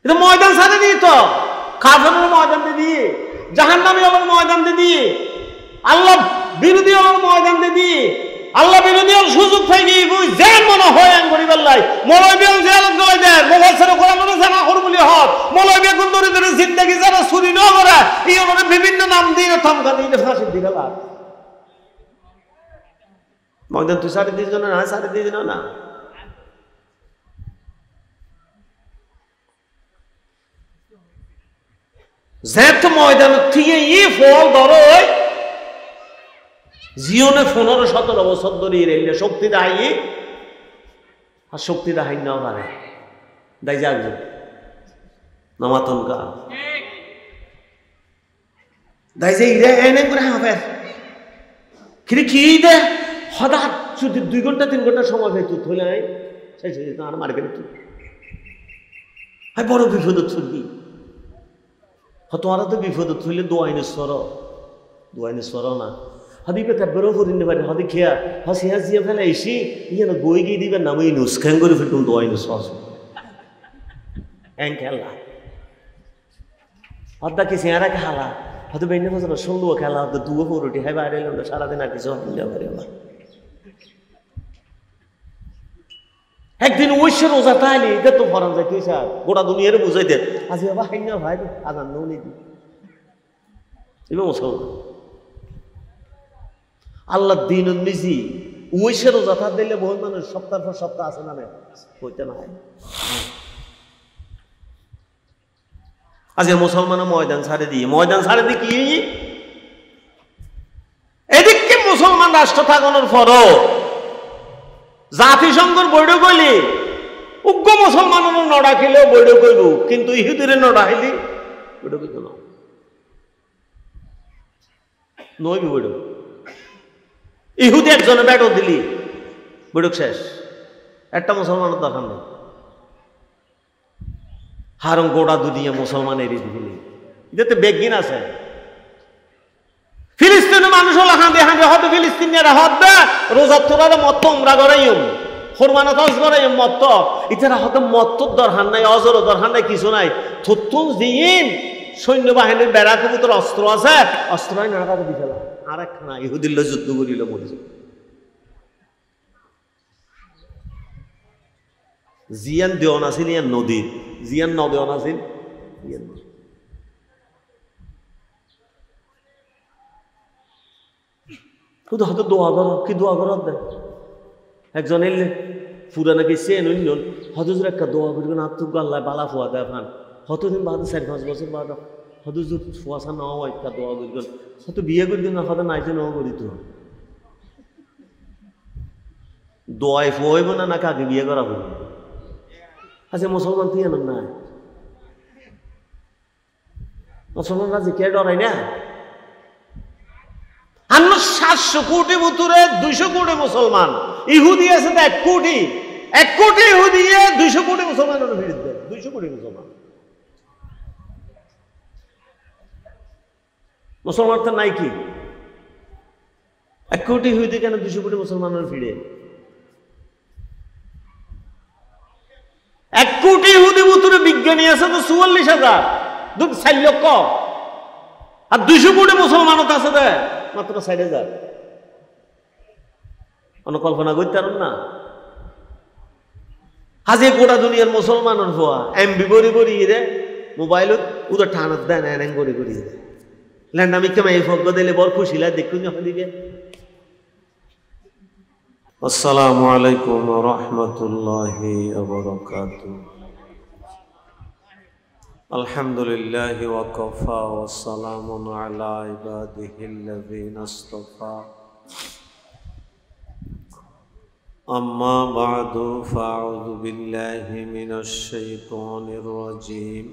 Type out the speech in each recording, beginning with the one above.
এটা ময়দান ছাড়ে দিয়ে তো কাফেরের ময়দান দিয়ে, জাহান্নামী হলো ময়দান দিয়ে, আল্লাহ বিরোধী হলো ময়দান দিয়ে, আল্লাহ বিরোধী হল সুযোগ থেকে যে মনে হয় আন করিবার লাই মৌলবী জেলত গলাই দেয়, মুফাসসির কোরআন জানা করবলি হক মৌলবী কোন দরিদ্রের জিন্দেগি যারা চুরি ন করে এই ওনারা বিভিন্ন নাম দিয়ে থমকা দিয়ে ফাঁসি দিয়ে লাগ ময়দান তুই 3.5 জন না 3.5 জন না যেত ময়দান থেকে ই ফল ধরো জীবনে 15-17 বছর ধরে রেলে শক্তি দায়ী আর শক্তি দাহাই না পারে দাই যাবে নামাতনকা দাই যে ইরে এনে করে হবে কি দে হঠাৎ যদি 2 ঘন্টা 3 ঘন্টা সময় পেয়ে তুই থইলে সেই আর মার্কেটে তুই হ্যাঁ বড় বিপদ ছুটবি তোমারা তো বিপদ থইলে দোয়াইনে সর না হদি পেতে বেরো করিনি পারে হদি খেয়া হসি হাসিয়া ফেলে এসি ইয়ে না বই গিয়ে দিবেন না ওই নুস খ্যাং করে ফেলতুম দোয়াইনে সস হ্যাং খেলা হদ্দা কি চেহারা খেলা হয়তো বেনে বছর সন্ধ্যা খেলা হতো দুয়ো পরোটি হয় বাইরে এলাম সারাদিন আর কিছু হইলে পারে আমার একদিন ঐশ্য রোজা তাইলে এটা তো ফরান যায় তুই স্যার গোটা দুনিয়ারে বুঝাই দে আজ বাবা হাই না ভাই আজান নৌ নেই এবার মুসলমান আল্লাহ দিন নিজে ঐশ্য রোজা তার দিলে বহু মানুষ সপ্তাহ পর সপ্তাহ আছে না হইতে না আজকে মুসলমান ময়দান ছাড়ে দিয়ে কি এদিকে মুসলমান রাষ্ট্র থাকানোর পরও জাতিসংঘের বৈঠক হইলি উগ্র মুসলমানের নড়া খেলেও বৈঠক হইব কিন্তু ইহুদিরে নড়া হইলি বৈঠক হইত না নইবি বৈঠক ইহুদি একজনে ব্যাটও দিলি বৈঠক শেষ একটা মুসলমানের দরকার নেই হারং গোড়া দুনিয়া মুসলমানের দিলি এটাতে বেগিন আছে ফিলিস্তিনের মানুষ হলো হাঁদে হয়তো ফিলিস্তিনিয়ারা হদ্দা রোজার তোরারে মত্ত উমরা করাইম ফরমানা তস করাইম মত্ত ইতারা হয়তো মত্তর দরকার নাই অজর দরকার নাই কিছু নাই থুতুন দিন সৈন্যবাহিনীর বেড়া কবুতর অস্ত্র আছে অস্ত্র হয় না কাকে দিতে আর একখানা ইহুদিল্ল যুদ্ধ করিল মরিছে জিয়ান দেওয়ান আছিল ইয়ান নদীর জিয়ান ন দেওয়ান আছিল শুধু হয়তো দোয়া করো কি দোয়া করো দেয় একজন এলে পুরা নাকি চেন অন্যন হয়তো একটা দোয়া করি না তুক আল্লাহ বালা ফুয়া দেয় ফান হতদিন বাদে 4-5 বছর বাদ হয়তো যদি ফুয়াশা না হয় একটা দোয়া করি হয়তো বিয়ে করি না হয়তো নাইতে নেওয়া করি তো দোয়ায় ফুয়াইব না কাকে বিয়ে করা হইব আচ্ছা মুসলমান তুই আনন্দ নাই মুসলমানরা যে কে ডরাই না 700 কোটি ভিতরে 200 কোটি মুসলমান ইহুদি আছে তো 1 কোটি ইহুদি 200 কোটি মুসলমানের বিরুদ্ধে 200 কোটি মুসলমান তো নাই কি 1 কোটি ইহুদি কেন 200 কোটি মুসলমানের ভিড়ে 1 কোটি ইহুদি ভিতরে বিজ্ঞানী আছে তো 44,000 4 লক্ষ আর 200 কোটি মুসলমান আছে দে মাত্র 4,000 অনুকল্পনা করতে পারেন না হাজে গোটা দুনিয়ার মুসলমানের হওয়া এমবি বড়ি রে মোবাইলত উদর ঠানত দেন এন করি ল্যান্ড আমি কেমন এই ফগ্গ দিলে বড় খুশি লাগে দেখুন যখন দিবে আসসালামু আলাইকুম ওয়া রাহমাতুল্লাহি ওয়া বারাকাতুহু আলহামদুলিল্লাহি ওয়া কাফা ওয়া সালামুন আলা ইবাদিহিল্লাযীনা ইসতাফা আম্মা বা'দু ফাআউযু বিল্লাহি মিনাশ শাইতানির রাজীম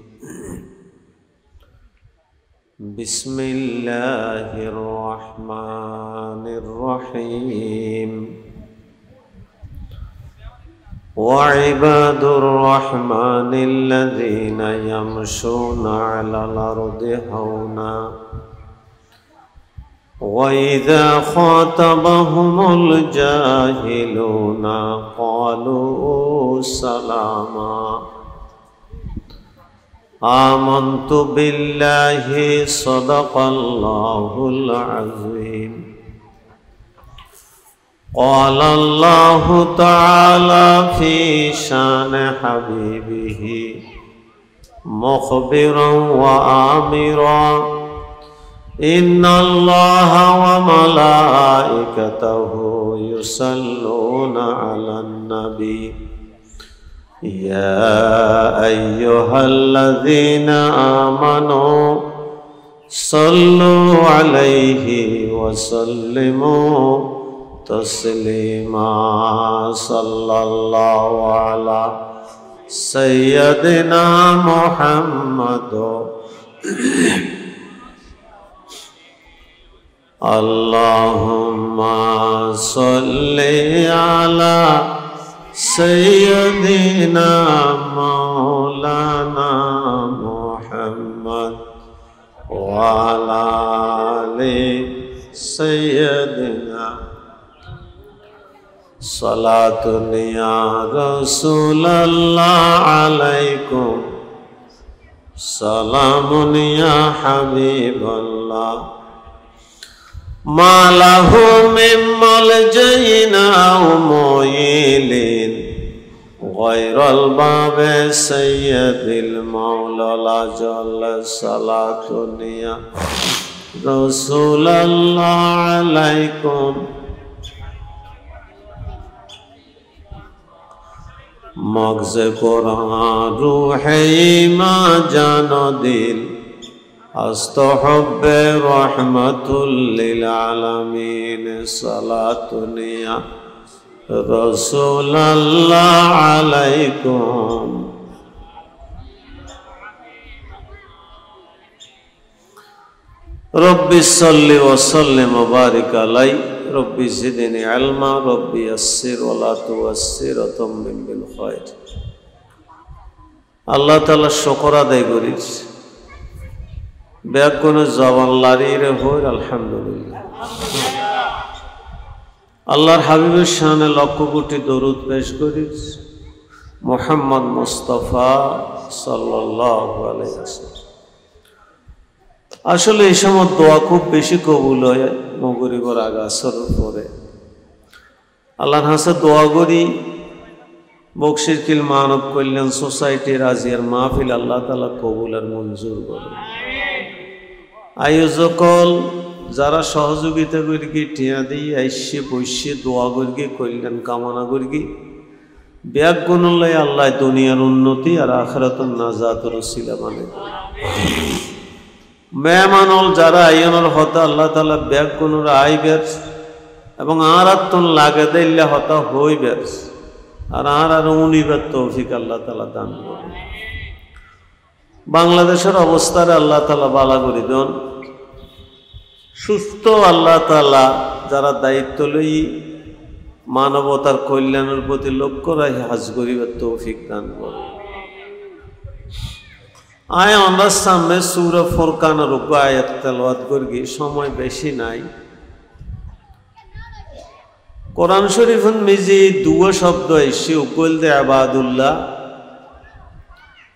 বিসমিল্লাহির রাহমানির রহিম وعباد الرحمن الذين يمشون على الأرض هونا وإذا خاطبهم الجاهلون قالوا سلاما آمنت بالله صدق الله العظيم قال الله تعالى في شان حبيبه مخبرا وآمرا إن الله وملائكته يصلون على النبي يا أيها الذين آمنوا صلوا عليه وسلموا تسليما صلى الله على سيدنا محمد اللهم صل على سيدنا مولانا محمد وعلى آل سيدنا صلاة يا رسول الله عليكم سلام يا حبيب الله ما له من ملجأ أو موئل غير الباب سيد المولى لا جل صلاة يا رسول الله عليكم مغز قرآن روح ایمان جان و دل است حب رحمت للعالمین صلاة یا رسول اللہ علیکم ربی صلی وسلم وبارک علی ربی زدنی علما ربی یسر ولا تعسر وتمم بالخير আল্লাহ তাআলা শুকর আদায় করি ব্যাকুল জবান লারিরে হই আলহামদুলিল্লাহ আল্লাহর হাবিবের শানে লক্ষ কোটি দরুদ পেশ করি মুহাম্মদ মুস্তাফা সাল্লাল্লাহু আলাইহি ওয়াসাল্লাম আসলে এই সময় দোয়া খুব বেশি কবুল হয় মগরিবের আগে আসরের পরে আল্লাহর কাছে দোয়া করি বকশির কিল মানব কল্যাণ সোসাইটি রাজিয়ার মাহফিল আল্লাহ তাআলা কবুল আর মঞ্জুর করুন আয়োজকল যারা সহযোগিতা করি টিয়া দিয়ে আইসে বসে দোয়া করি কল্যাণ কামনা করি ব্যাগ গুণলাই আল্লাহ দুনিয়ার উন্নতি আর আখিরাতুন নাজাতের ওসিলা মানে মেহমানল যারা আইয়নর হতা আল্লাহ তাআলা ব্যাগ গুণর আইবের এবং আরাতন লাগে দিলে হতা হইবের আর উনিবের তৌফিক আল্লাহ তাআলা দান করুন বাংলাদেশের অবস্থারে আল্লাহ তাআলা বালা করে দেন সুস্থ আল্লাহ তাআলা যারা দায়িত্ব লই মানবতার কল্যাণের প্রতি লক্ষ্য রাখি হাজ করিবার তৌফিক দান করুন আয় আমরা সামনে সূরা ফুরকানের আয়াত তেলাওয়াত করি সময় বেশি নাই কোরআন শরীফের মিজি দুটো শব্দ এসে উকল দে আবাদুল্লাহ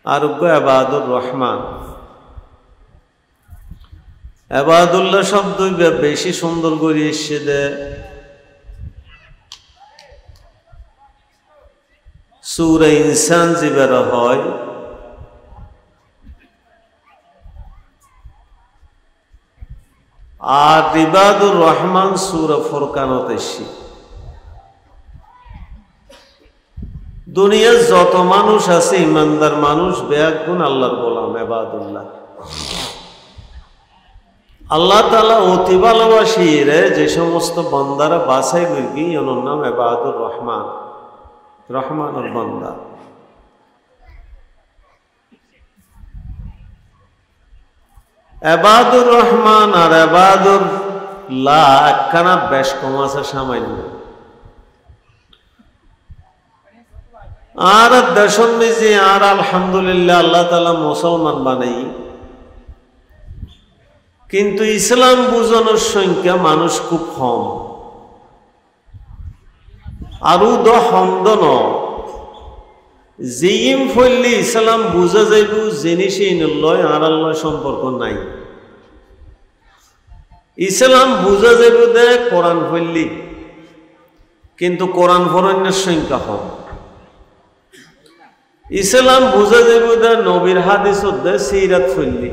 আর আবাদুর রহমান আবাদুল্লাহ শব্দ বেশি সুন্দর করে এসে দে সূরা ইনসান জিবের হয় আর ইবাদুর রহমান সূরা ফুরকানত এসে দুনিয়ার যত মানুষ আছে ইমানদার মানুষ বেয়াগুন আল্লাহর গোলাম ইবাদুল্লাহ আল্লাহ তাআলা অতি ভালোবাসি রে যে সমস্ত বান্দারা বাছাই করি ওর নাম ইবাদুর রহমান রহমানের বান্দা ইবাদুর রহমান আর ইবাদুর লা একখানা বেশ কম আছে সামান্য আর দেশন মিজি আর আলহামদুলিল্লাহ আল্লাহ তাআলা মুসলমান বানাই কিন্তু ইসলাম বুঝানোর সংখ্যা মানুষ খুব কম আরো দহমদন জিম ফললি ইসলাম বুঝা যাইব জিনিসই নলয় আর আল্লাহ সম্পর্ক নাই। ইসলাম বুঝা যাইব দে কোরআন ফললি, কিন্তু কোরআন ফরণ্যের সংখ্যা কম। ইসলাম বুঝা যাইব দে নবীর হাদিস দে সিরাত ফললি,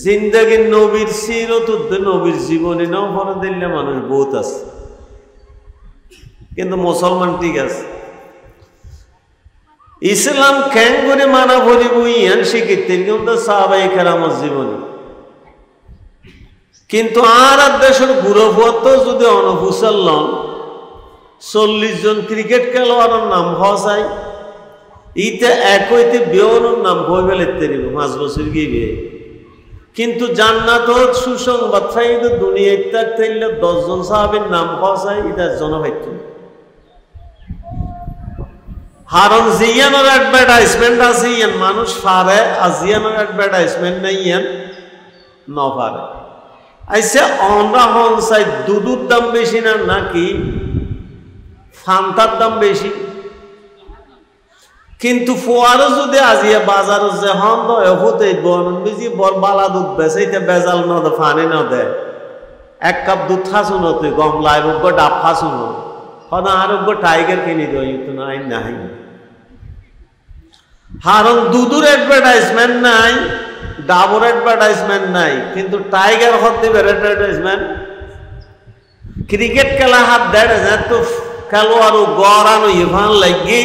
জিন্দাগির নবীর সিরত দে নবীর জীবনী নাও ফলে দিলে মানুষ বহুত আছে, কিন্তু মুসলমান ঠিক আছে। ইসলাম কেন করে মানা ভরিব ইয়ান শিখিতে কিন্তু সাহাবাই কেরামের জীবনী, কিন্তু আর দেশের গুরুভত যদি অনফুসাল লন 40 জন ক্রিকেট খেলোয়াড়ের নাম হওয়া চাই, ইতে একইতে বেওয়ানোর নাম হয়ে গেলে 5 বছর গিয়ে, কিন্তু জান্নাত সুসংবাদ ফাইদ দুনিয়া ইত্যাগ থাকলে 10 জন সাহাবীর নাম হওয়া চাই, এটা জনভাগ্য। হারণ জিয়ানোর অ্যাডভার্টাইজমেন্ট আছে ইয়ান মানুষ পারে, আর জিয়ানোর অ্যাডভার্টাইজমেন্ট নেই ইয়ান ন পারে। আইসে আমরা হন চাই দুধুর দাম বেশি না নাকি ফান্তার দাম বেশি? কিন্তু ফোয়ারও যদি আজিয়া বাজার যে হন হতে বনন বেশি বর বালা দুধ বেছে এটা বেজাল ন দে ফানে ন দে, 1 কাপ দুধ খাসুন তুই গম লাইব ডাব খাসুন হন আরোগ্য টাইগার কিনে দিত নাই নাই। হারণ দুধুর অ্যাডভার্টাইজমেন্ট নাই, ডাবর অ্যাডভার্টাইজমেন্ট নাই, কিন্তু টাইগার হতে অ্যাডভার্টাইজমেন্ট। ক্রিকেট খেলা হাত দেড় তো খেলোয়াড় গড়ানো ইভান লাগি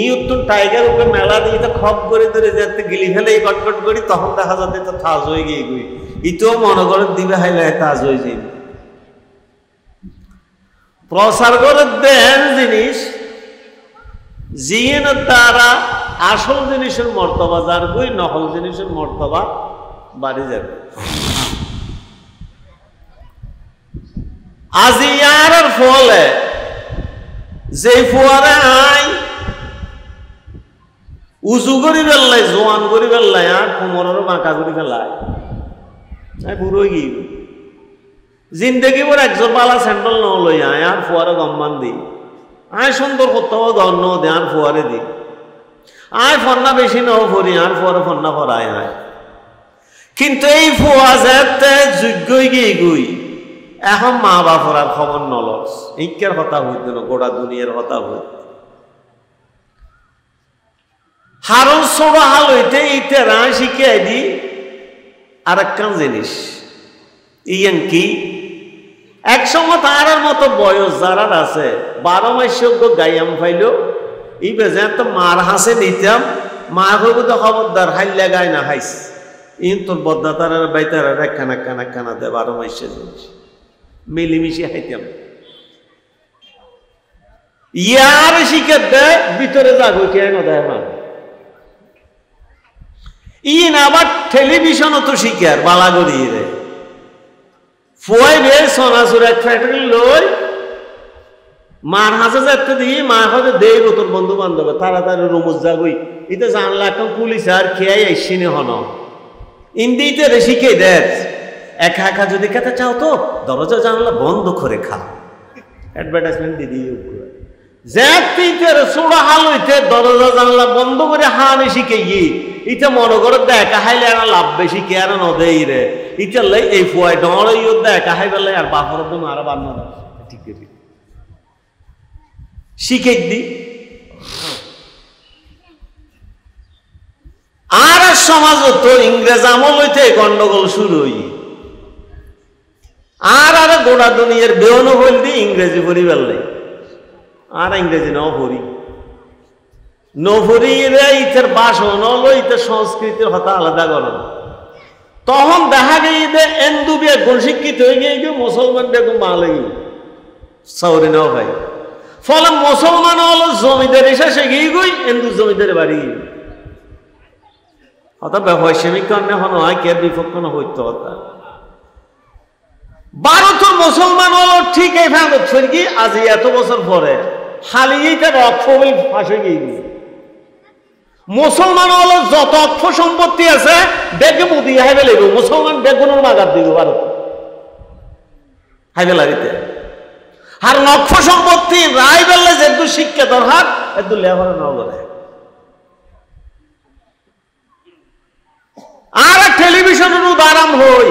ইউর তো টাইগার ওকে মেলা দিয়ে তো খপ করে ধরে যাতে গিলি ফেলে কটকট করি, তখন দেখা যাতে তো তাজ হয়ে গিয়ে গুই ইতেও মনে করে দিবে হাইলে তাজ হয়ে যাবে। প্রচার করে দেন জিনিস জিনের দ্বারা আসল জিনিসের মর্তবা যার বই নকল জিনিসের মর্তবা বাড়ি যাবে। আজি ইয়ার ফলে যে ফুয়ারে আই উজু করি ফেললাই, জোয়ান করি ফেললাই, আর কোমরের বাঁকা করি ফেলাই, বুড়ো গিয়ে জিন্দগি বর একজন বালা স্যান্ডল ন লই আয় আর ফুয়ারে গম্মান দি আয় সুন্দর করতে হবে ধন্য দে আর ফুয়ারে দি আয় ফন্না বেশি ন ফরি আর ফুয়ারে ফন্না ফরায় আয়। কিন্তু এই ফুয়া যেতে যোগ্য গিয়ে গুই এখন মা বাপর আর খবর নলস, ইকের কথা হইত না, গোটা দুনিয়ার কথা হইত। হারণ ছোড়া হাল হইতে ইতে রায় শিখিয়ে দি আর একখান জিনিস ইয়ান কি এক সময় তার মতো বয়স যারা আছে 12 মাস গাইয়াম ফাইল ই বেজে তো মার হাসে নিতাম, মা হইব তো খবরদার হাইলে গায় না হাইস ইন তোর বদনা তার বাইতার একখানা কানা কানা দে 12 মাসের জিনিস মিলিমিশি হাইতাম। ইয়ার শিখে দে ভিতরে যাগো কেন দেয় মা ইন আবার টেলিভিশনও তো শিখার বালাগড়ি রে ফুয়াই বে সোনাচুর এক ফ্যাক্টরি লই মার হাসে যাতে দিয়ে মা হয়তো দেই তোর বন্ধু বান্ধব তাড়াতাড়ি রুমুজ যাবই এটা জানলা এখন পুলিশ আর খেয়াই আইসিনি হন ইন্দিতে রে শিখে দেখ একা একা যদি খেতে চাও তো দরজা জানলা বন্ধ করে খা অ্যাডভার্টাইজমেন্ট দিদি জ্যাতিতে সোড়া হাল হইতে দরজা জানলা বন্ধ করে হানি শিখে গিয়ে ইটা মনে করে দেখা হাইলে আর লাভ বেশি কে আর নদেই রে ইটা লাই এই ফুয়াই ডর দেখা হাই বেলাই আর বাপর তো মারা বান্ন ঠিক শিখে দি আর সমাজ তো ইংরেজ আমল হইতে গন্ডগোল শুরু হই আর আর গোটা দুনিয়ার বেউন হইল দি ইংরেজি পড়ি বেলাই আর ইংরেজি নাও পড়ি নভরিরে ইতের বাসন হলো ইতের সংস্কৃতির হতা আলাদা করো তখন দেখা গিয়ে যে এন্দু বেগুন শিক্ষিত হয়ে গিয়ে মুসলমান বেগুন মালে সৌরি নাও ভাই ফলে মুসলমান হলো জমিদার এসে সে গিয়ে গই এন্দু জমিদার বাড়ি হতা ব্যবসায়িক কারণে হনো হয় কে বিপক্ষ না হইতো হতা ভারতের মুসলমান হলো ঠিক এই ভাঙত কি আজ এত বছর পরে হালিয়ে তার অক্ষবল ফাঁসে গিয়ে মুসলমান হলো যত অর্থ সম্পত্তি আছে দেখে মুদি হাইবে লাগবে মুসলমান বেগুনের মাগার দিব ভারত হাইবে লাগিতে আর অর্থ সম্পত্তি রায় বেললে যেহেতু শিক্ষা দরকার একটু লেবার ন বলে হই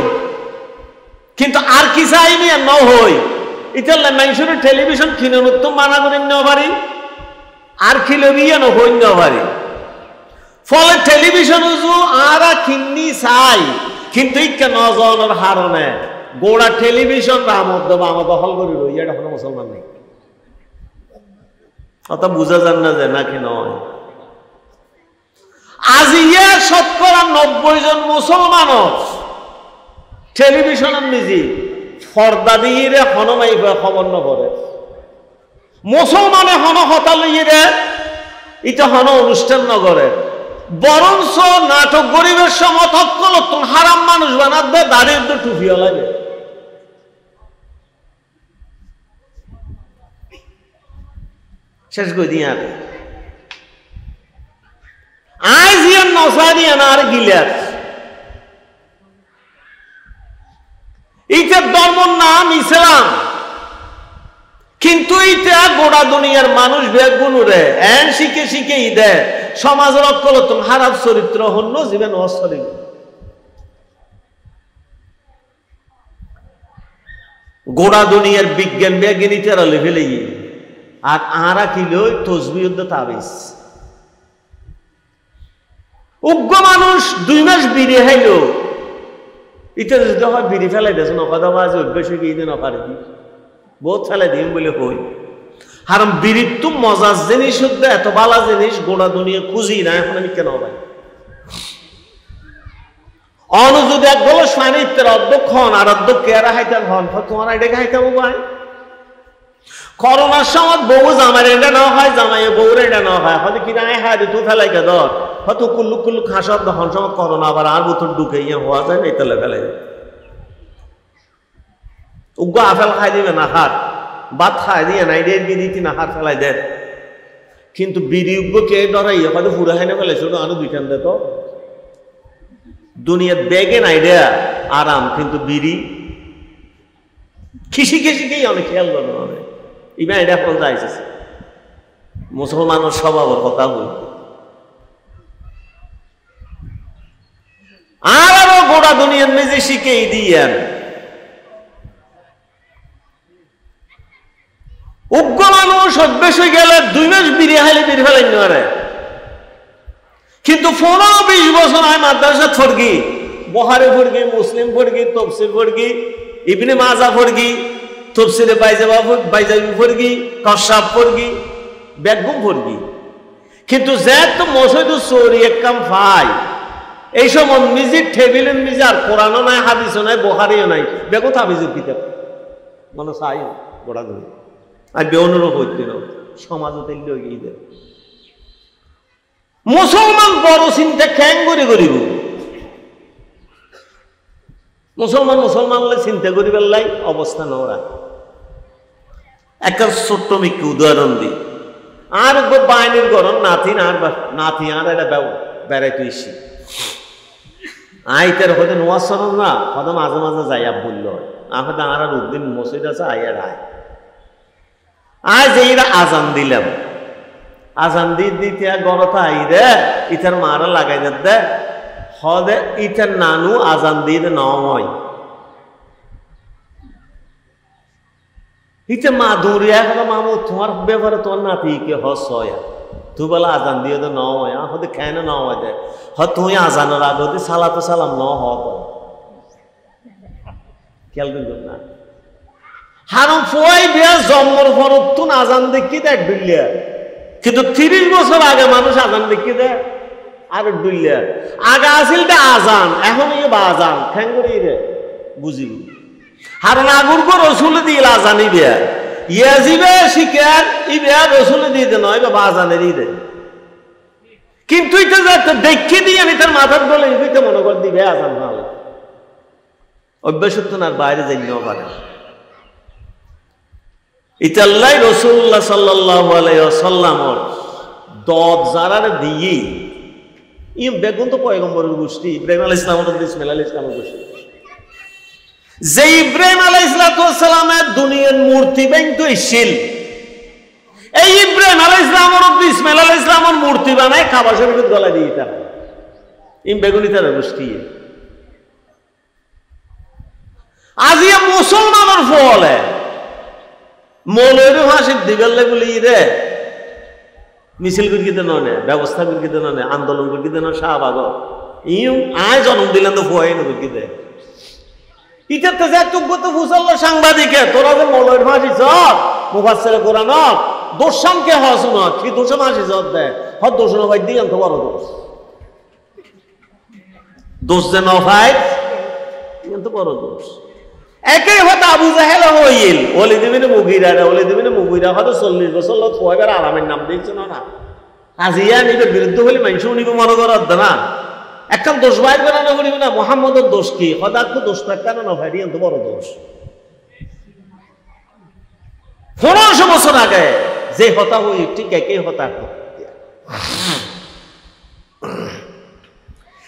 কিন্তু আর কি চাইনি আর ন হই ইতাল্লা মানুষের টেলিভিশন কিনে উত্তম মানা করে নেওয়া পারি আর খিলে বিয়ে নহই নেওয়া পারি ফলে টেলিভিশন আর কিন্নি চাই কিন্তু ইকে নজনের হারণে গোড়া টেলিভিশন রামদ দখল করে রই এটা কোনো মুসলমান নেই অত বুঝা যান না যে নাকি নয় আজ ইয়ে শতকরা 90 জন মুসলমান টেলিভিশনের নিজে পর্দা দিয়ে হনমাই খবর নকরে মুসলমানে হন হতা লইয়ে এটা হন অনুষ্ঠান নগরে বরঞ্চ নাটক গরিবের সমর্থক নতুন হারাম মানুষ বানাত দেয় দাঁড়িয়ে তো টুপিও লাগে শেষ করে দিয়ে আজ ইয়ার নসারিয়ান আর গিলাস এইটার ধর্মর নাম ইসলাম কিন্তু এইটা গোড়া দুনিয়ার মানুষ বেগুনুরে এন শিখে শিখে দে সমাজের অকলতম হারাপ চরিত্র হন্য জীবন অস্তরী গোড়া দুনিয়ার বিজ্ঞান বিজ্ঞানীরা লেভেলে আর আরা কিল তসবিউদ্দ তাবিজ উগ্র মানুষ 2 মাস বিড়ি হাইল ইটা যদি হয় বিড়ি ফেলাই দেশ নকদা মাঝ অভ্যেস গিয়ে দিন অপারে বহুত ফেলাই দিন বলে কই হারাম বিড়ির তো মজার জিনিস হচ্ছে এত বালা জিনিস গোড়া দুনিয়া খুঁজি না এখন আমি কেন ভাই অন যদি এক বলো সানিত্যের অধ্যক্ষ হন আর অধ্যক্ষ এরা হাইতাম হন তোমার এটাকে হাইতাম ভাই করোনার সময় বউ জামাই এটা না হয় জামাই বউর এটা না হয় হয়তো কিনা হ্যাঁ তুই ফেলাই কে ধর হয়তো কুল্লুক কুল্লুক হাসর হন সময় করোনা আবার আর বোতল ঢুকে ইয়ে হওয়া যায় না এতলে ফেলাই উগ্র আফেল খাই দিবে না হাত ভাত খাই দিয়ে নাই ডের বিড়ি না হাত ফেলাই দেন কিন্তু বিড়ি উগ্র কে ডরাই হয়তো পুরো হাই না ফেলাইছে আরো 2 দে তো দুনিয়ার ব্যাগে নাই রে আরাম কিন্তু বিড়ি খিসি খিসিকেই অনেক খেয়াল করে অনেক ইমা এটা এখন যাইছে মুসলমানের স্বভাবের কথা বল আরো গোড়া দুনিয়ার মেজে শিখেই দিয়েন উগ্র মানুষ অভ্যেস হয়ে গেলে 2 মাস বিড়ি হাইলে বিড়ি ফেলেন না কিন্তু 15-20 বছর হয় মাদ্রাসা ফরগি বহারে ফরগি মুসলিম ফরগি তফসির ফরগি ইবনে মাজা ফরগি তফসিরে বাইজাবি ফরগি কশাব ফরগি বেগম ফরগি কিন্তু যে তো মসজিদ চোরি এক কাম ফাই এই সময় মিজির টেবিলের মিজে আর কোরআনও নাই হাদিসও নাই বহারিও নাই বেগম তাবিজের কিতাব মানে চাই গোড়া ধরে আর বেউনেরও হইতে না সমাজও তেল গিয়ে দেয় মুসলমান বড় চিন্তা খ্যাং করে করিব মুসলমান চিন্তা করিবার লাই অবস্থা নরা একটা ছোট্ট মিকে উদাহরণ দি আর বাইনের গরম নাতি আর এটা বেড়াইতে এসি আইতার হয়তো নোয়াশরণ না হয়তো মাঝে মাঝে যাইয়া বলল আমাকে আর উদ্দিন মসজিদ আছে আইয়ার আয় যে এরা আজান দিলাম আজান দিতে গরতা আই রে ইতার মারা লাগাই দে হদে ইতার নানু আজান দিয়ে নয় ইতে মা দৌড়িয়া গেল মামু তোমার ব্যাপারে তোমার নাতি কে হস তুই বলে আজান দিয়ে তো নয় হতে কেন নয় দে তুই আজানের আগে হতে সালাতো সালাম ন খেয়াল করবেন না হারম ফোয়াই বিয়া জন্মর ফরতুন আজান দেখি দেখ বিল্লিয়া কিন্তু 30 বছর আগে মানুষ আজান দেখি দেয় আর ডুইলিয়া আগে আসিল আজান এখন আজান ঠ্যাং করে রে বুঝিব হারণ আগুর গো রসুল দিল আজানি বিয়া ইয়াজিবে শিকার ই বিয়া রসুল দিয়ে দে নয় বাবা আজানের দে কিন্তু এটা যে দেখে দিয়ে আমি তার মাথার বলে এটা মনে কর দিবে আজান ভালো অভ্যাসত্ব আর বাইরে যাই নেওয়া পারে ইতাল্লাই রসুল্লাহ সাল্লাল্লাহু আলাইহি ওয়াসাল্লামর দদ জারার দিয়ে ই বেগুন তো পয়গম্বরের গোষ্ঠী ইব্রাহিম আলাইহিস সালাম ইসমাঈল আলাইহিস সালামের গোষ্ঠী যে ইব্রাহিম আলাইহিস সালামের দুনিয়ার মূর্তি বানাইতো ইসিল এই ইব্রাহিম আলাইহিস সালামের ইসমাঈল আলাইহিস সালামের মূর্তি বানায় কাবা শরীফের গলায় দিয়ে তারা ই বেগুনি তার গোষ্ঠী মুসলমানের ফলে মৌলবী ফাঁসির দিগলে বলি রে মিছিল করে কিতে নয় ব্যবস্থা করে কিতে নয় আন্দোলন করে কিতে নয় শাহবাগ ইউ আয় জন্ম দিলেন তো ফুয়াই নয় কিতে ইটাতে যে তুব্বতে ফুসাল্ল সাংবাদিকে তোরা যে মৌলবীর ফাঁসি চক মুফাসসিরে কোরআন দোষামকে হসন কি দোষে ফাঁসি চক দেয় হর দোষ না ভাই দিয়ে তো বড় দোষ দোষ যে ন ভাই তো বড় দোষ একই হয়তো আবু জাহেল হইল ওলি দিবিনে মুগিরা হয়তো 40 বছর লোক ফয়বার আলামের নাম দিয়েছে না আজিয়া নিবে বিরুদ্ধ হলে মানুষ নিবে মনে করার না একদম দোষ বাইর করে না বলিব না মোহাম্মদের দোষ কি হঠাৎ তো দোষ কেন না ভাই তো বড় দোষ 1500 বছর আগে যে হতা হই ঠিক একই হতা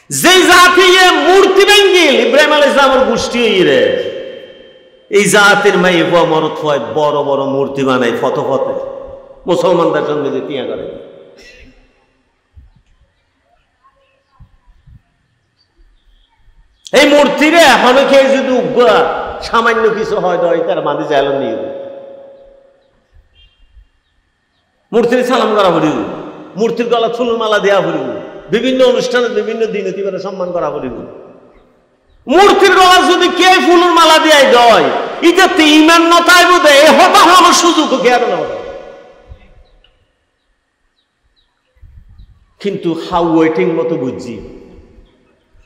যে জাতি মূর্তি ভেঙ্গিল ইব্রাহিম আলাইহিস সালামের গোষ্ঠী রে এই জাতির মাই মরত হয় বড় বড় মূর্তি বানাই ফতে মুসলমানদের সঙ্গে যে তিয়া করে এই মূর্তিরে এখনো খেয়ে যদি সামান্য কিছু হয় তার মাঝে চাইল নিয়ে মূর্তির সালাম করা পড়িব মূর্তির গলা ফুলের মালা দেওয়া পড়িব বিভিন্ন অনুষ্ঠানে বিভিন্ন দিনে তিবারে সম্মান করা পড়িব মূর্তির গলা যদি কে ফুলের মালা দিয়ে দেয় এটাতে ইমান নতাই বোধে এ হতা হওয়ার সুযোগ জ্ঞান না কিন্তু হাউয়াই ঠিক মতো বুঝছি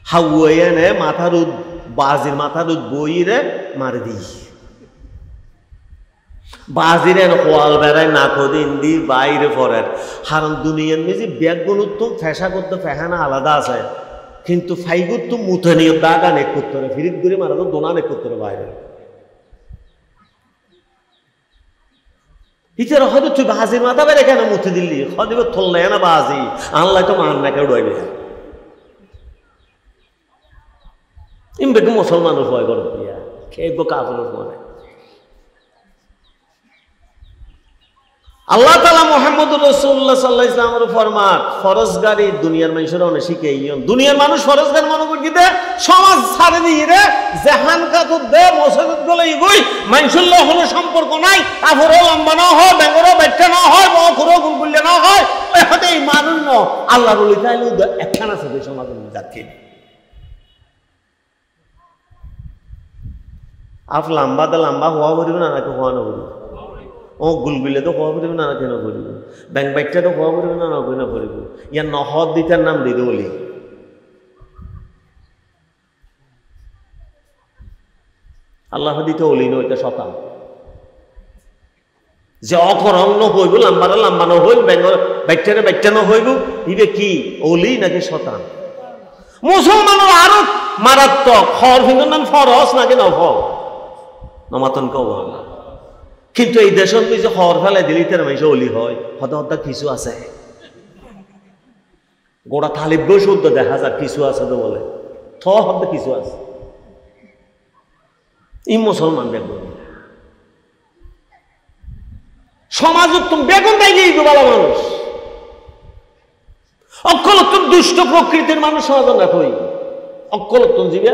হাউয়াই এনে মাথার বাজির মাথার বইরে মারে দিই বাজির এনে কোয়াল বেড়ায় নাকো দিন দি বাইরে পড়েন হারণ দুনিয়ার মেজি ব্যাগগুলো তো ফেসা করতে ফেহানা আলাদা আছে কিন্তু ফাইগুর তো মুথে নিয়ে দাগা নেক করতে হবে ফিরিত করে মারা তো দোনা নেক করতে হবে বাইরে ইতার হয়তো তুই বাজির মাথা বেড়ে কেন মুথে দিল্লি হদিব থল না বাজি আনলাই তো মান না কেউ ডয়নি ইমবেকে মুসলমানের ভয় করো দিয়া খেয়ে কাপড়ের মনে আল্লাহ তাআলা মুহাম্মদুর রাসূলুল্লাহ সাল্লাল্লাহু আলাইহি ওয়াসাল্লামের ফরমান ফরজগারি দুনিয়ার মানুষের অনেক শিখে দুনিয়ার মানুষ ফরজগার মনে করি দে সমাজ ছাড়ে দিয়ে রে জাহান কাতুর দে মসজিদ গুলো ইগুই মানুষের হলো সম্পর্ক নাই তারপরে লম্বা না হয় বেঙ্গরও বেটকা না হয় বকুরও গুলগুল্লে না হয় হতে এই মানুষ ন আল্লাহর ওলি তাইলে একখানা আছে সমাজের যাচ্ছে আপ লম্বা দা লম্বা হওয়া বলিব না নাকি হওয়া না বলিব ও গুলগুলে তো হওয়া পড়িব না কেন পড়িব ব্যাংক বাইকটা তো হওয়া পড়িব না কেন পড়িব ইয়ার নহদ দিতার নাম দিদি বলি আল্লাহ দিতে অলি নইতে শতান যে অকরণ্য হইব লাম্বারা লাম্বানো হইল ব্যাঙ্গর বাইকটারে বাইকটানো হইব ইবে কি অলি নাকি শতান মুসলমানের আরো মারাত্মক ফর কিন্তু নাম ফরস নাকি নফর নমাতন কব কিন্তু এই দেশের যে হর ফেলে দিলি তার মাইসে অলি হয় হতে হত্যা কিছু আছে গোড়া তালিব শুদ্ধ দেখা যায় কিছু আছে তো বলে হতে কিছু আছে ই মুসলমান বেগুন সমাজ উত্তম বেগুন তাই গিয়ে ভালো মানুষ অক্ষলোত্তম দুষ্ট প্রকৃতির মানুষ সমাজ না কই অক্ষলোত্তম জীবে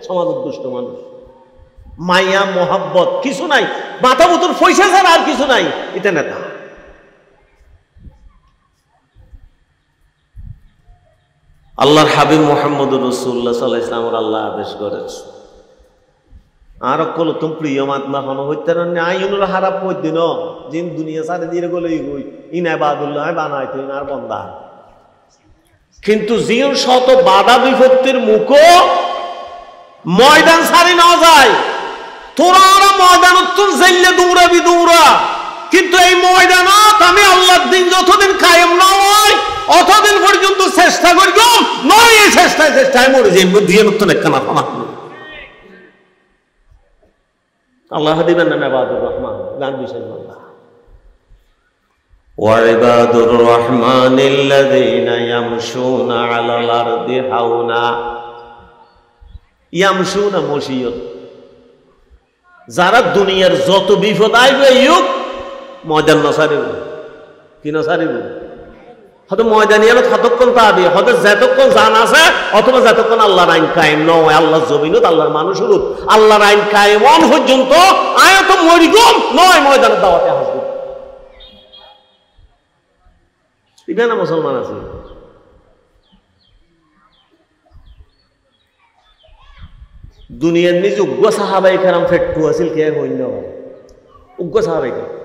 সমাজ দুষ্ট মানুষ মাইয়া মোহাব্বত কিছু নাই মাথা মতন পয়সা ছাড়া আর কিছু নাই এটা নেতা আল্লাহর হাবিব মুহাম্মদুর রাসূলুল্লাহ সাল্লাল্লাহু আলাইহি ওয়াসাল্লাম আল্লাহ আদেশ করেছে আর অকলতম প্রিয় মাতনা হন হইতে না আইনুল হারাপ পদিন জিন দুনিয়া সারে দিয়ে গলে গই ইনাবাদুল্লাহ বানাইতো আর বন্দা কিন্তু জিন শত বাধা বিপত্তির মুখো ময়দান সারি না যায় তোরা ময়দান তুই জেলে দৌড়াবি দৌড়া কিন্তু এই ময়দানত আমি আল্লাহর দিন যতদিন কায়েম না হয় অতদিন পর্যন্ত চেষ্টা করব নয় এই চেষ্টায় মরে যাই দিয়ে নতুন একখানা ফানা আল্লাহ দিবেন না ইবাদুর রহমান গান বিষয় বলবা وعباد الرحمن الذين يمشون على الأرض هونا يمشون مشيا যারা দুনিয়ার যত বিপদ আইবে ইউক ময়দান নসারিব কি নসারিব হয়তো ময়দানিয়ানত কতক্ষণ তাবি, হয়তো যতক্ষণ জান আছে অথবা যতক্ষণ আল্লাহর আইন কায়েম নয়, আল্লাহর জমিনত আল্লাহর মানুষের আল্লাহর আইন কায়েম অন পর্যন্ত আয়ত মরিগম নয় ময়দানের দাওয়াতে আসবে। এটা না মুসলমান আছে। দুনিয়ার নিজে উগ্র সাহাবাই কেরাম ফেট্টু আছিল কে হইল উগ্র সাহাবাই কেরাম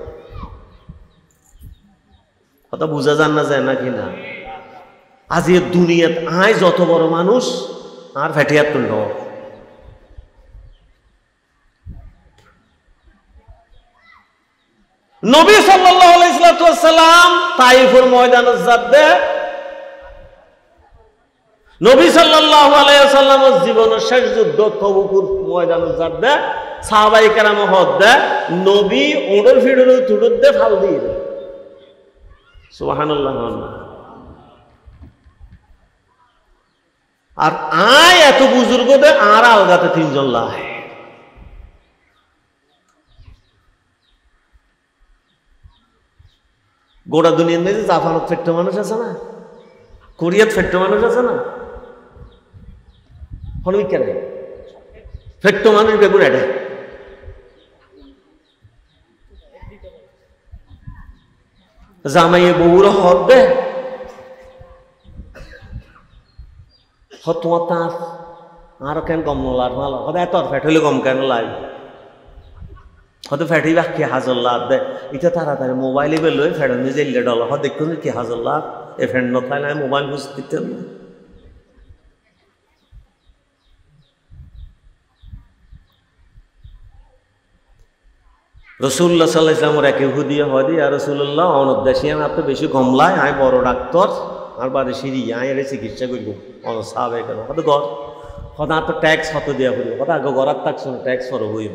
কথা বুঝা যান না যায় নাকি না। আজ এ দুনিয়াত আয় যত বড় মানুষ আর ফেটিয়ার তুল নবী সাল্লাল্লাহু আলাইহি ওয়াসাল্লাম তাইফের ময়দানে যাবে। নবী সাল্লাল্লাহু আলাইহি ওয়াসাল্লামের জীবনের শেষ যুদ্ধ তবুকুর ময়দানে যাবে। সাহাবায়ে কেরাম হদ্দে নবী ওড়র ফিড়র তুড়দে ফাল দিয়ে সুবহানাল্লাহ। আর আয় এত বুজুর্গ দে আর আলগাতে তিনজন লাই। গোটা দুনিয়ার মেঝে জাপানত ফেট্টো মানুষ আছে না, কোরিয়াত ফেট্টো মানুষ আছে না, হনমিক কেন ফেট্টো মানুষ বেগুন এটা জামাইয়ে বউরা হদ দে তোমার তাঁর আরো কেন কম নলার ভালো হতে এত ফ্যাট হইলে কম কেন লাই হয়তো ফ্যাটি বা কি হাজার লাভ দেয় এটা তাড়াতাড়ি মোবাইলে বেরোয় ফ্যাট নিজে ডলার হয় দেখুন কি হাজার লাভ এ ফ্যান্ড নথায় না মোবাইল বুঝতে দিতেন না। রসুল্লাহ সাল্লাল্লাহু আলাইহি ওয়াসাল্লাম এক ইহুদিয়া হয় দি আর রসুল্লাহ অনদেশিয়ান আপনি বেশি কমলায় আয় বড় ডাক্তার আর বাদে সিঁড়ি আয় এর চিকিৎসা করব অন সাহাবে কেন হয়তো ঘর হয়তো তো ট্যাক্স হতো দেওয়া করি হয়তো আগে ঘরার থাকছো ট্যাক্স ফর হই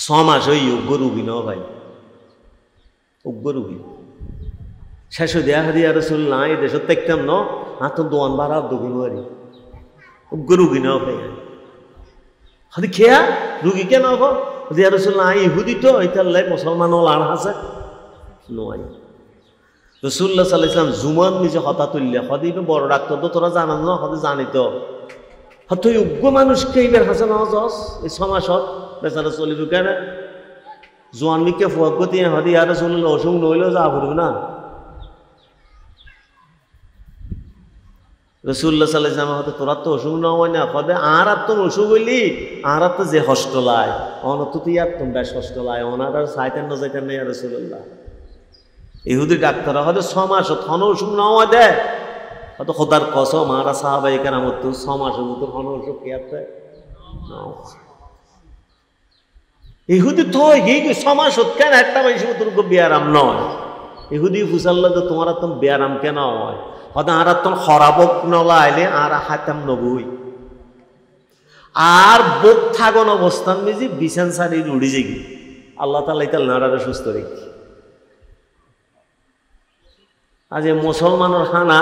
6 মাস ওই উগ্র রুগী ন ভাই উগ্র রুগী শেষ দেয়া হাদি আর রসুল্লাহ এই দেশত দেখতাম ন হাত দোয়ান বাড়া দোকানি উগ্র রুগী ন ভাই হয়তো খেয়া রুগী কেন হবো দিয়া রসুল্লাহ ইহুদি তো এইটার মুসলমান লাড় আছে নয়। রসুল্লাহ সাল্লাল্লাহু আলাইহি ওয়াসাল্লাম জুমান নিজে হতা তুললে হদি বড় ডাক্তার তো তোরা জানান না হতে জানিত হয়তো উগ্র মানুষকে এইবার হাসে না জস এই সমাসত বেচারা চলিব কেন জোয়ান মিকে ফুয়াগতি হদি আর রসুল্লাহ অসুখ নইলেও যা ভরবে না। রসুল্লাহ সাল্লাল্লাহু আলাইহি ওয়াসাল্লাম হতে তোরা তো অসুখ না হয় না হদে আর তো অসুখ হইলি আর তো যে হষ্টলায় অনত তুই আর তোমরা হষ্টলায় ওনার আর সাইতেন না যাইতেন না রসুল্লাহ ইহুদি ডাক্তার হয়তো 6 মাস হন অসুখ না হয় দে হয়তো খোদার কসম আর সাহাবায়ে কেরাম তো 6 মাসের ভিতর হন অসুখ কি আছে ইহুদি তো এই 6 মাস হত কেন একটা মানুষের ভিতর বেয়ারাম নয় ইহুদি ফুসাল্লা তো তোমার তো বেয়ারাম কেন হয় হয়তো আর তো খরাবক নলাইলে আর হাতাম নবই আর বোক থাগন অবস্থান মেজি বিছান সারি উড়ি যাই আল্লাহ তাআলা ইতাল নারারে সুস্থ রেখি। আজ মুসলমানের হানা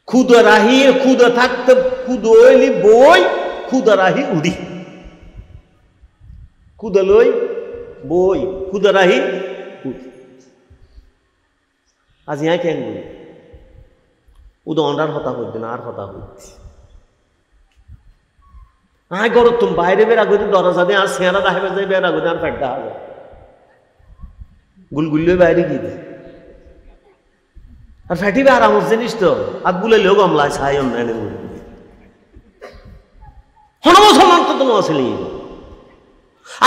খুদা রাহি খুদা থাকতে খুদো হইলি বই খুদা রাহি উড়ি খুদা লই বই খুদা রাহি উড়ি আজ ইয়া কেন বলি উদো অন্ডার হতা হইতে না আর হতা হইতে আয় গরো তুমি বাইরে বের আগে দরজা দিয়ে আর সেরা দাহে যাই বের আগে আর ফেটটা হবে গুলগুল্লে বাইরে গিয়ে দে আর ফেটিবে আর আমার জিনিস তো আর বুলে লোক আমলায় ছাই অন্যান্য হন মুসলমান তো তোমার আসলে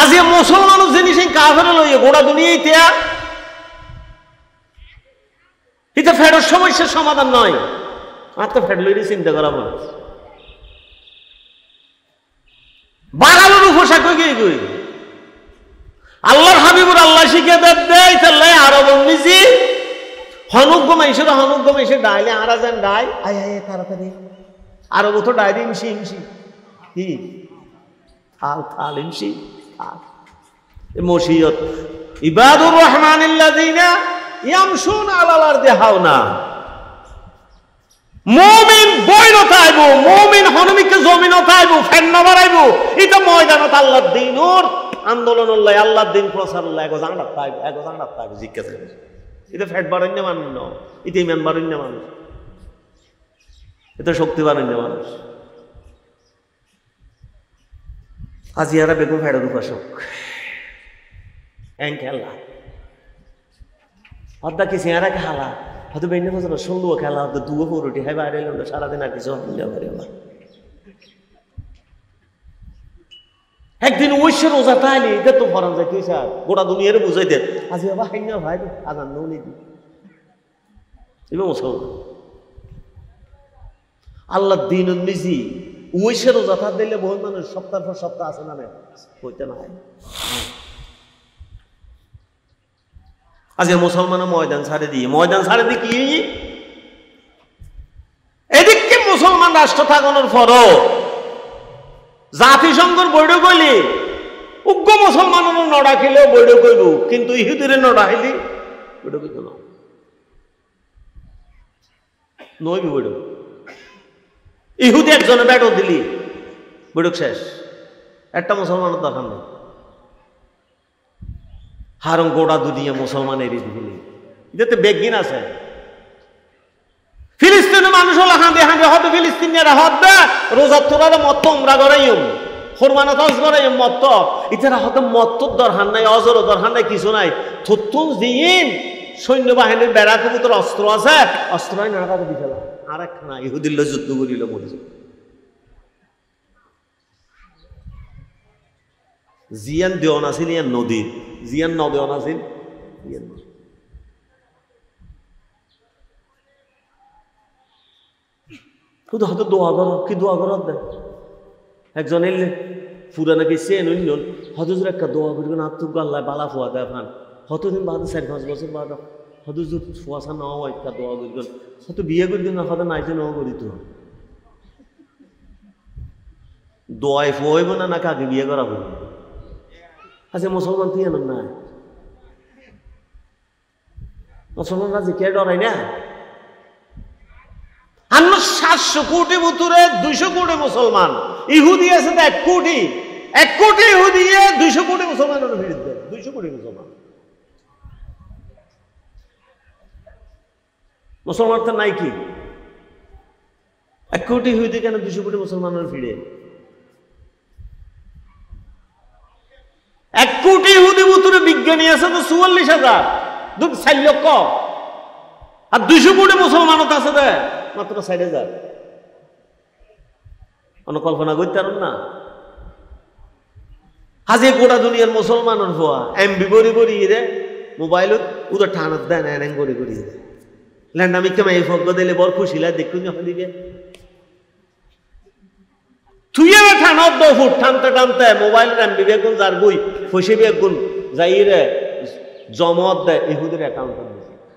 আজ এ মুসলমানের জিনিস এই কাফেরে লইয়ে গোড়া দুনিয়ায় তেয়া এটা ফেডার সমস্যার সমাধান নয় আর তো ফেড লইলে চিন্তা করা মানুষ বাঙালির উপোষাক গিয়ে গই আল্লাহর হাবিবুর আল্লাহ শিখে দেয় তাহলে আরব নিজে হনুজ্ঞ মাইসে ডাইলে আরা যান ডাই আয় আয় তাড়াতাড়ি আরব তো ডাই দিয়ে ইমসি ইমসি কি থাল থাল ইমসি থাল মসিয়ত ইবাদুর রহমানিল্লাযিনা ইয়ামশুনা আলাল আরদি হাওনা মুমিন বইনতা আইব মুমিন হনুমিকে জমিনতা আইব ফেন না বাড়াইব এটা ময়দানত আল্লাহর দিনর আন্দোলন উল্লাই আল্লাহর দিন প্রচার উল্লাই এক জানার তাইব এক জানার তাইব জিজ্ঞাসা এটা ফ্যাট বাড়ান্য মানুষ ন এটা ইমান বাড়ান্য মানুষ এটা শক্তি বাড়ান্য মানুষ আজিয়ারা বেগম ফ্যাটের উপাসক এন খেলা হদ্দা কি চেয়ারা খেলা হয়তো বেঞ্জে বছর সন্ধ্যা খেলা হতো দুয়ো পরোটি হ্যাঁ বাইরে এলাম সারাদিন আর কিছু একদিন ঐশ্য রোজা তাইলি এটা তো ফরান যায় তুই স্যার গোটা দুনিয়ারে বুঝাই দে আজি বাবা হাই না ভাই আজান নৌ নেই এবার মুসলমান আল্লাহ দিন মিজি ঐশ্য রোজা তার দিলে বহু মানুষ সপ্তাহ পর সপ্তাহ আছে না হইতে না হয় আজকে মুসলমান ময়দান ছাড়ে দিয়ে কি এদিকে মুসলমান রাষ্ট্র থাকানোর পরও জাতিসংঘের বৈঠক হইলি উগ্র মুসলমানের নড়া খেলেও বৈঠক হইব কিন্তু ইহুদিরে নড়া হইলি বৈঠক হইত না নইবি বৈঠক ইহুদি একজনে ব্যাটও দিলি বৈঠক শেষ একটা মুসলমানের দরকার নেই হারং গোড়া দুনিয়া মুসলমানের ইসগুলি এটাতে বেগিন আছে ফিলিস্তিনের মানুষ হলো হাঁদে হাঁদে হবে ফিলিস্তিনিয়ারা হবে রোজা তোরারে মত উমরা করাইম কোরবানা তস করাইম মত ইতারা হতে মত্তর দরকার নাই অজর দরকার নাই কিছু নাই থুতুন দিন সৈন্যবাহিনীর বেড়া কবুতর অস্ত্র আছে অস্ত্র না কাকে দি ফেলা আর একখানা ইহুদিল্ল যুদ্ধ করিল মরিছে জিয়ান দেওয়ান আছিল ইয়ান নদীর জিয়ান ন দেওয়ান আছিল শুধু হয়তো দোয়া করো কি দোয়া করো দেয় একজন এলে পুরা নাকি চেন অন্য হয়তো যদি একটা দোয়া করি না তো আল্লাহ বালা ফোয়া দেয় ফান হতদিন বাদে 4-5 বছর বাদ হয়তো যদি ফোয়াশা না হয় একটা দোয়া করি হয়তো বিয়ে করি না হয়তো নাইতে নাও করি তো দোয়ায় ফোয়াইব না নাকি আগে বিয়ে করা হইব আচ্ছা মুসলমান তুই এমন না মুসলমানরা যে কে ডরাই না আমরা 700 কোটি ভিতরে 200 কোটি মুসলমান ইহুদি আছে 1 কোটি ইহুদি 200 কোটি মুসলমানের বিরুদ্ধে 200 কোটি মুসলমান তো নাই কি 1 কোটি ইহুদি কেন 200 কোটি মুসলমানের ভিড়ে 1 কোটি ইহুদি ভিতরে বিজ্ঞানী আছে তো 44,000 4 লক্ষ আর 200 কোটি মুসলমানও আছে দে মাত্র 4,000 অনুকল্পনা করতে পারেন না হাজে গোটা দুনিয়ার মুসলমানের হওয়া এমবি বড়ি রে মোবাইলত উদর ঠানত দেন এরেং করি রে ল্যান্ড আমি কেমন এই ফগ্গ দিলে বড় খুশি লাগে দেখুন যখন দিকে তুই এবার ঠানত 2 ফুট টানতে মোবাইলের এমবি বেগুন যার বই ফসে বেগুন যাই রে জমত দেয় ইহুদের অ্যাকাউন্টে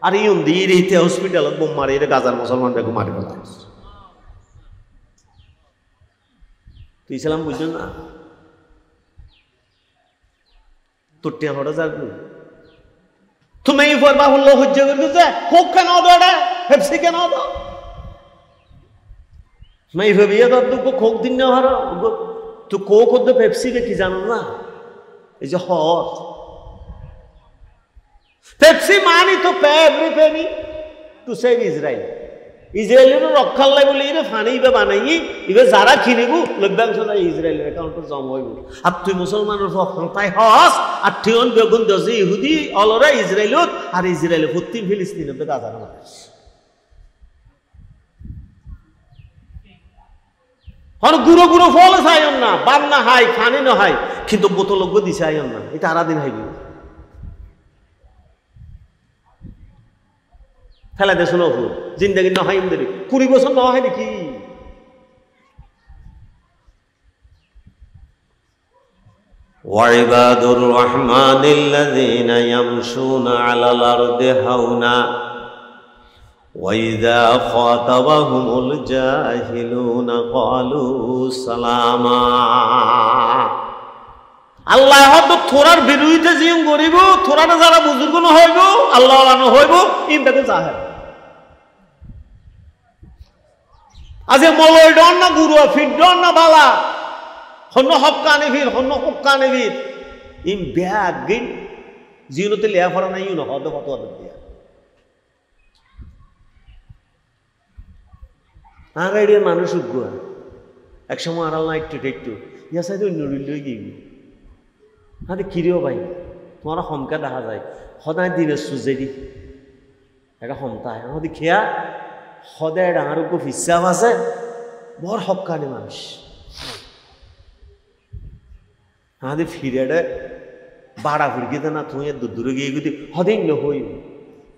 আর ইউন দিয়ে ইতে হসপিটালত বোম মারি রে গাজার মুসলমান বেগু মারি ফেলা তুই ইসলাম বুঝলেন না তোর টিয়া হঠাৎ যাবি তুমি এই ফরবা হল্লো হজ্জা করবি যে কোক কেন দৌড়ে হেপসি কেন দাও নাই ভেবিয়ে তোর তো কোক দিন না হারো তুই কোক হদ্দ পেপসি কি জানো না এই যে হট পেপসি মানি তো pay every Penney to save Israel ইসরায়েলের রক্ষার লাই বলে এর ফানি ইবে বানাই ইবে যারা কিনিব লভ্যাংশ যায় ইসরায়েলের অ্যাকাউন্টে জমা হইব আর তুই মুসলমানের তাই হস আর ঠিয়ন বেগুন দজি ইহুদি অলরে ইসরায়েলত আর ইসরায়েলে প্রতি ফিলিস্তিনের গাজা না হন গুঁড়ো গুঁড়ো ফল চাইন না বান না হাই ফানি না হাই কিন্তু বোতলজ্ঞ দিছে আইন না এটা আরাদিন হাইবি ফেলা দে শোনো জিন্দগি নহাই দেরি 20 বছর ন হয় নাকি ওয়াইবাদুর রহমানিল্লাযীনা ইয়ামশুনা আলাল আরদি হাওনা ওয়া ইযা খাতাবাহুমুল জাহিলুনা ক্বালু সালামা আল্লাহ হয়তো থোড়ার বিরুদ্ধে জিম করিব থোড়াটা যারা বুজুর্গ না হইব আল্লাহ আনো হইব ইনটাকে জাহের আজে মলয় ডন না গুরু ফিট ডন না বালা হন্য হক্কানি ভিড় হন্য হক্কানি ভিড় ইম ব্যাগ গিন জিওতে লেয়া ফরা নাই ইউনো হদ কত হদ দিয়া আর আইডিয়ার মানুষ উগুয়া একসময় আড়াল না একটু ইয়া সাইড অন্য লই গিয়ে হাতে কিরেও ভাই তোমার হমকা দেখা যায় সদায় দিনে সুজেদি একটা হমতায় আমাদের খেয়া সদায় ডাঙার উপর হিসাব আছে বড় হকানি মানুষ আমাদের ফিরে বাড়া ফুড়কিতে না তুই দূরে গিয়ে গিয়ে হদিন হই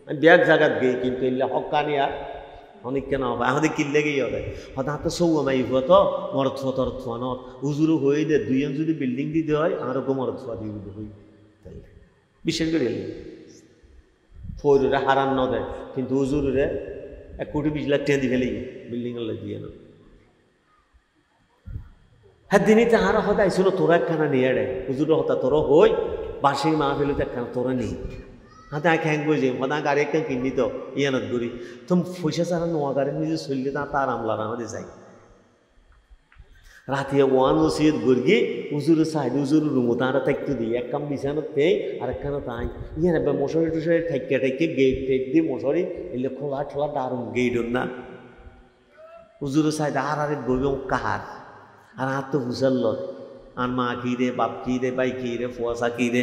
আমি ব্যাগ জায়গাত গিয়ে কিন্তু এলে হকানি আর অনেক কেন হবে আমাদের কিনলে গিয়ে হবে হয়তো হাতে সৌ মাই তো মরদ থুয়া তর থুয়া নর উজুরও হয়ে দে দুইজন যদি বিল্ডিং দিতে হয় আরও মরদ থুয়া দিয়ে হই বিশেষ করে এলে ফৌরে হারান ন দেয় কিন্তু উজুরে 1,20,00,000 টাকা দিয়ে ফেলে বিল্ডিং দিয়ে না হ্যাঁ দিনই তাহারা হয়তো আইসলো তোরা একখানা নিয়ে দেয় হুজুর হতা তোরা হই বার্ষিক মা ফেলে তো একখানা তোরা নেই হাতে আঁকে হ্যাং বুঝি হতা গাড়ি একখান কিনি তো ইয়ানত করি তো পয়সা ছাড়া নোয়া গাড়ি নিজে চললে তা তার আমলার আমাদের যাই রাতে ওয়ান ওসিয়ত গড়গি উজুরে চাই উজুরের রুমো তারা থাকতে দিই এক কাম বিছানো তেই আর একখানা তাই ইয়ান মশারি টুসারি ঠাইকে গেট টেক দিয়ে মশারি এলে খোলা ঠোলা দারুণ গেইডর না উজুরে চাই আর আরে বইবে কাহার আর হাত তো হুসাল আর মা কি রে বাপ কি রে ভাই কি রে ফুয়াশা কি রে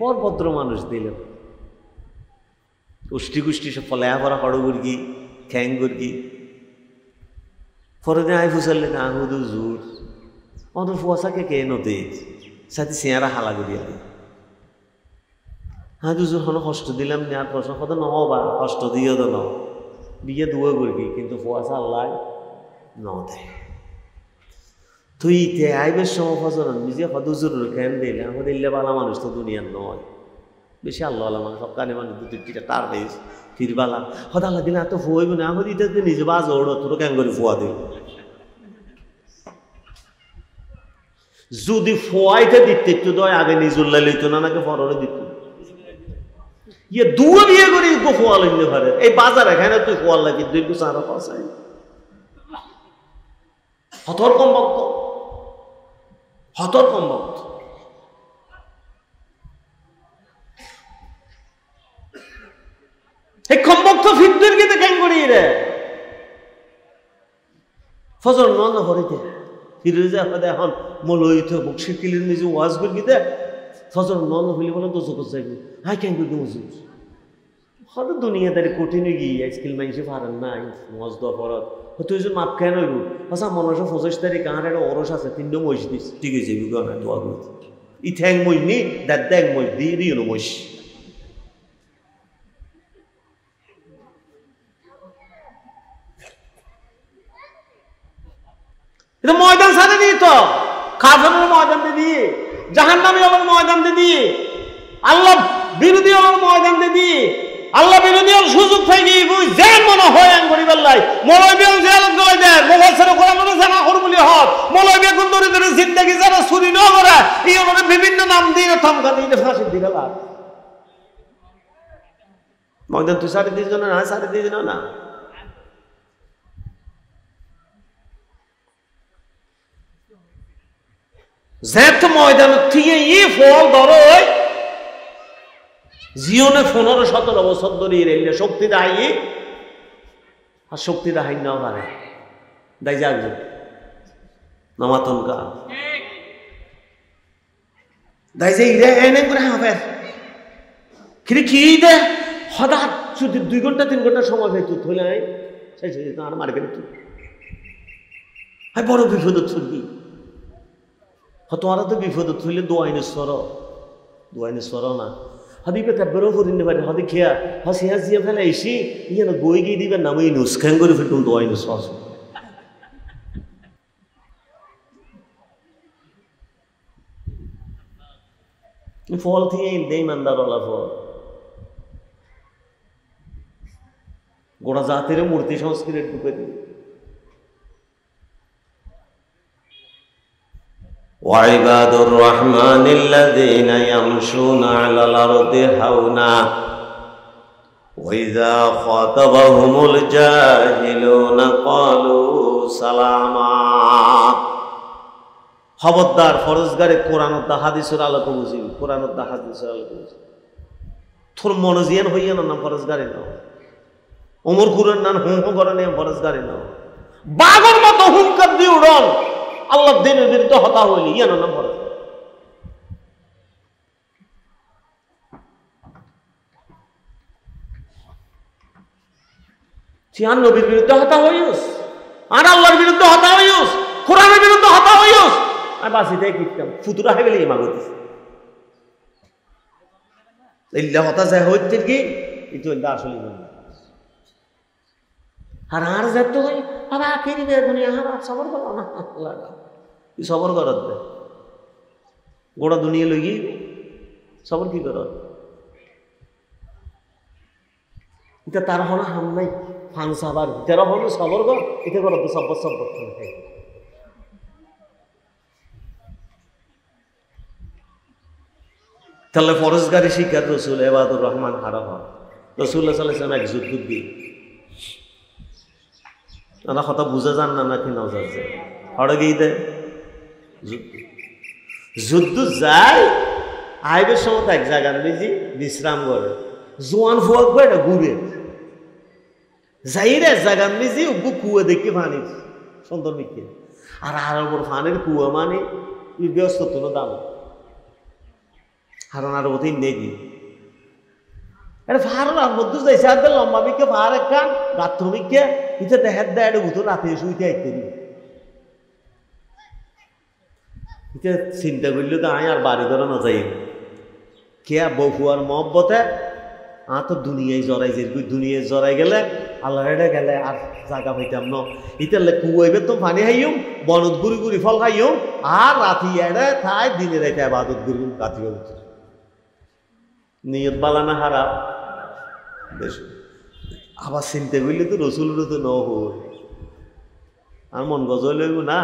বড় ভদ্র মানুষ দিল উষ্টি সব ফলায়া পড়া হড় গুরগি খ্যাং গুরগি পরে দিন আই ফুসালে না হুদু জোর অত ফুয়াশাকে কে নদী সাথে চেয়ারা হালা করিয়া হ্যাঁ দুজোর হন কষ্ট দিলাম নেওয়ার প্রশ্ন কত নহবা কষ্ট দিও তো ন বিয়ে দুয়ে গুরগি কিন্তু ফুয়াশা আল্লাহ ন দেয় তুই তে আইবের সময় ফসল নিজে হদুজুর কেন দিলে আমাদের ইল্লে বালা মানুষ তো দুনিয়ার নয় বেশি আল্লাহ মানুষ সব কানে মানুষ 2-3টা টার দিস ফিরবালা হদা আল্লাহ দিলে এত ফুয়াইব না আমাদের ইটাতে নিজে বাজ ওড়ো তোর কেন করে ফুয়া দিল যদি ফুয়াইতে দিতে একটু দয় আগে নিজুল্লাহ লইত না নাকি ফররে দিত ইয়ে দুয়ে বিয়ে করে ফোয়া লইতে পারে এই বাজার এখানে তুই ফোয়া লাগি 2 বছর আরো পাশাই হতর কম ভক্ত এই কমভক্ত ফিরদের গিয়ে কেন করি রে ফজর নন হরিতে ফিরে যে আপনাদের এখন মলইতে বক্সি কিলির নিজে ওয়াজ করে গিয়ে ফজর নন হইলে বলে তো চোখ চাইব হাই কেন করি মজুর হয়তো দুনিয়াদারি কঠিন গিয়ে স্কিল মাইসে পারেন নাই মজ দেওয়া পরত হয়তো ওই মাপ কেন হইব আচ্ছা মনে হয় 25 তারিখ কাহার একটা অরস আছে 3টা মহিষ দিস ঠিক আছে দোয়া করি ই ঠ্যাং মহিষ নি দেখ মহিষ দিয়ে মহিষ এটা ময়দান সাথে দিয়ে তো কাফেরের ময়দান দিয়ে জাহান্নামী হলো ময়দান দিয়ে আল্লাহ বিরোধী হলো ময়দান দিয়ে আল্লাহ বিরোধী হল সুযোগ পাইনি যেন মনে হয় আং করিবার লাই মৌলবী জেলত গলাই দেয় মোবাইল কোরআন জানা করবলি হক মৌলবী কোন দরিদ্রের জিন্দেগি যারা চুরি ন করে এই ওনারা বিভিন্ন নাম দিয়ে থমকা দিয়ে ফাঁসির দিকে লাগ ময়দান তুই 3.5 জন না 3.5 জন না যেত ময়দান থেকে ই ফল ধরো জীবনে 15-17 বছর ধরে রেলে শক্তি দায়ী আর শক্তি দাহাই না পারে দাই যাক নামাতনকা দাই যে ইরে এনে করে হাফের কি দে হঠাৎ যদি 2 ঘন্টা 3 ঘন্টা সময় পেয়ে তুই থইলে নাই শেষ হয়ে যেত আর মার্কেটে তুই আর বড় বিপদ ছুটবি তোরা তো বিপদ থইলে দোয়াইনে সর না হাদি পেতে বেরো করিনি পারে হাদি খেয়া হাসিয়া জিয়া ফেলে এসি ইয়ে বই গিয়ে দিবেন না আমি নুস্খান করে ফেলতুম দোয়াইনে সস ফল থেকে দেই মান্দারওয়ালা ফল গোটা জাতির মূর্তি সংস্কৃতি ঢুকে দিই وعباد الرحمن الذين يمشون على الأرض هونا وإذا خاطبهم الجاهلون قالوا سلاما খবরদার ফরজগারে কোরআন দা হাদিসের আলোকে বুঝিবি, কোরআন দা হাদিসের আলোকে বুঝিবি। তোর মনোজিয়ান হইয়া না ফরজগারে নাও, ওমর কুরের নাম হুম হুম করে নিয়ে ফরজগারে নাও, বাঘর মতো হুঙ্কার দিয়ে উড়ন আল্লাহ দিনের বিরুদ্ধে হতা হইলি ইয়া নাম ফরজ। চিয়ান নবীর বিরুদ্ধে হতা হইস, আর আল্লাহর বিরুদ্ধে হতা হইস, কোরআনের বিরুদ্ধে হতা হইস, আর বাসিতে কিতাম ফুতুরা হয়ে গেলে ইমা করতেছে ইল্লা হতা যায় হইতে কি এটা আসলে আর আর যেতে হই বাবা আখেরি বে দুনিয়া আর সবর করো না আল্লাহ কি সবর করত দে গোড়া দুনিয়া লই গই সবর কি করত এটা তার হলো হাম নাই ফানসাবার যারা হলো সবর কর এটা করত সবর সবর থাকে। তাহলে ফরজগারি শিকার রসুল ইবাদুর রহমান হারাম রসুল্লাহ সাল্লাল্লাহু আলাইহি ওয়াসাল্লাম এক যুদ্ধ দিয়ে না কথা বুঝা যান না নাকি না যাচ্ছে হড়ে গিয়ে দেয় যুদ্ধ যায় আইবের সময় এক জায়গার বেজি বিশ্রাম করে জোয়ান ফুয়াক এটা ঘুরে যাই রে জায়গার বেজি উগ্গু কুয়া দেখে পানি সুন্দর মিকে আর আর ওপর ফানের কুয়া মানে ব্যস্ত কোনো দাম কারণ আর ওতেই নেই এটা ফার মধ্যে যাইছে আর লম্বা বিকে ফার একখান প্রাথমিককে এটা দেখার দেয় এটা উঠো রাতে শুইতে আইতে এটা চিন্তা করলে তো আমি আর বাড়ি ধরে না যাই কে বহুয়ার মহব্বতে তো দুনিয়ায় জড়াই যে দুনিয়ায় জড়াই গেলে আল্লাহ এটা গেলে আর জায়গা পাইতাম ন ইতালে কুয়াইবে তো পানি খাইম বনত গুড়ি গুড়ি ফল খাইম আর রাতি এড়ে তাই দিনে রাইতে আবাদত গুড়ি কাটিয়ে নিয়ত বালানা হারাপ বেশ আবার চিন্তা করলে তো রসুলেরও তো ন হই আর মন গজল লইব না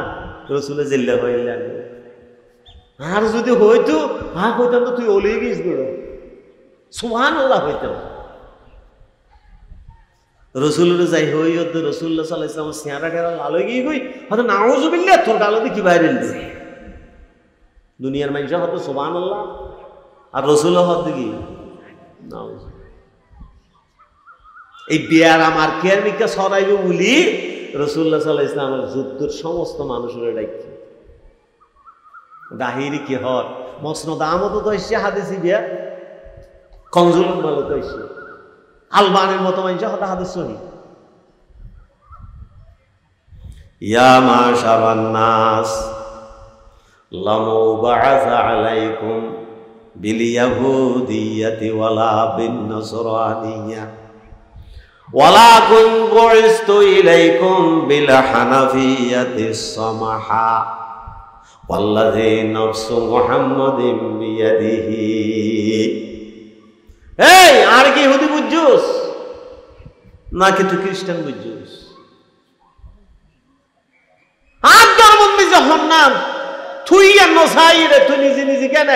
রসুলে জেল্লা হইলে আর যদি হইতো হইতাম তো তুই ওলিয়ে গিয়েছ সুবহানাল্লাহ হইতাম রসুলের যাই হই হতো রসুল্লাহ সাল্লাল্লাহু আলাইহি ওয়াসাল্লাম সিয়ারা ঠেরা লাল হয়ে গিয়ে হই হয়তো নাউজুবিল্লাহ তোর গালতে কি বাইরে দুনিয়ার মানুষ হতো সুবহানাল্লাহ আর রসুল হতো কি এই বিয়ার আমার কেয়ার মিকা সরাইবে বলি রসুল্লাহ সাল্লাল্লাহু আলাইহি ওয়াসাল্লামের যুদ্ধের সমস্ত মানুষের ডাইকে দাহিরি কি হর মসনদ আহমদ তো এসে হাদিসি বিয়া কনজুল মালো তো এসে আলবানের মতো মানুষ হতা হাদিস সহি ইয়া মাশারান নাস লামু বাআসা আলাইকুম বিল ইয়াহুদিyyati ওয়ালা বিন নাসরানিয়্যা ওয়ালাকুম বুইস্তু ইলাইকুম বিল হানাফিyyati সামাহা ওয়াল্লাযী নাফসু মুহাম্মাদিন বিয়াদিহি। এই আর কি ইহুদি বুঝছস নাকি তুই খ্রিস্টান বুঝছস? আর ধর্মে যখন নাম তুই আর নসাই রে তুই নিজে নিজে কেন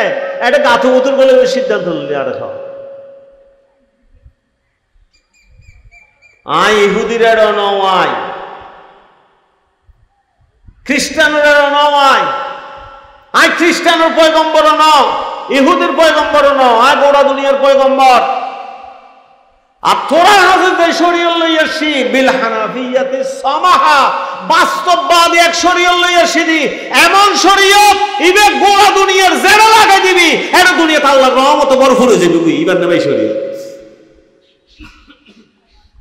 এটা গাথু উতুর বলে সিদ্ধান্ত নিলি আর খাও আই ইহুদির নয় খ্রিস্টানের নয় আই খ্রিস্টানের পয়গম্বর ন ইহুদির পয়গম্বর ন আর গোড়া দুনিয়ার পয়গম্বর আর তোরা হাজতে শরীয়ত লইয়াছি বিল হানাফিয়াতে সামাহা বাস্তববাদী এক শরীয়ত লইয়াছি দি এমন শরীয়ত ইবে গোড়া দুনিয়ার জেরা লাগাই দিবি এর দুনিয়াতে আল্লাহর রহমত ভরপুর হয়ে যাবে ইবার নামে শরীয়ত।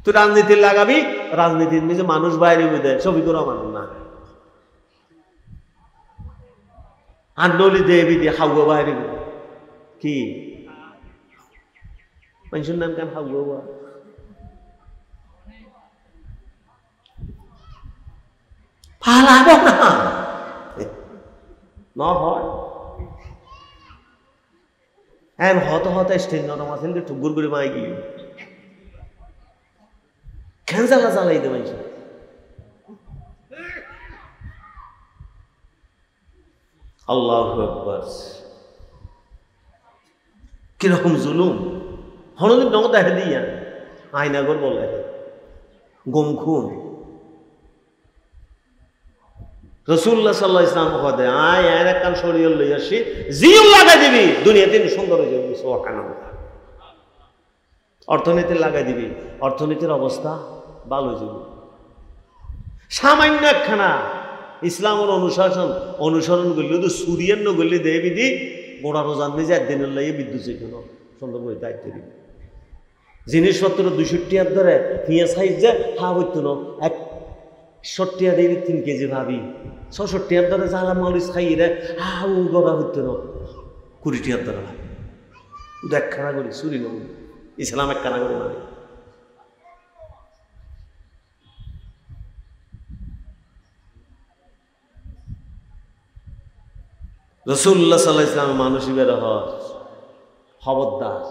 তুই রাজনীতি লাগাবি রাজনীতির নিজে মানুষ বাইরে বুঝে ছবি করা মানুষ না আর নলি দেবী দিয়ে হাউয়া বাইরে কি মানুষের নাম কেন হাউয়া পালাব না হয় এম হত হত স্টেজ নরম আছেন কি ঠুকুর করে মাই গিয়ে কেন জ্বালা জ্বালাই দে মানুষ আল্লাহু আকবার কিরকম জুলুম হনদিন নগদ দেখে দিয়া আয়নাগর বলে গম খুন রাসূলুল্লাহ সাল্লাল্লাহু আলাইহি ওয়াসাল্লাম কদে আয় এর এক কান শরীয়ত লই আসি জিও লাগাই দিবি দুনিয়াতে সুন্দর হয়ে যাবে সুবহানাল্লাহ। অর্থনীতি লাগাই দিবি, অর্থনীতির অবস্থা ভালো হয়ে যাবে। সামান্য একখানা ইসলামের অনুসরণ করলে তো সুরিয়ান নগরলে দেয় বিধি গোড়া রোজান নিজে একদিনের লাগে বিদ্যুৎ যেখানে সুন্দর করে দায়িত্ব দিবি। জিনিসপত্র 200 ধরে পিঁয়াজ খাই যে হা হইতো না 160 দেবি 3 কেজি ভাবি 66 ধরে জ্বালা মরিচ খাই রে হা গড়া হইতো না 20 ধরে একখানা করি চুরি নব ইসলাম একখানা করে মানে। রাসূলুল্লাহ সাল্লাল্লাহু আলাইহি ওয়াসাল্লাম মানুষই বের হয় খবরদার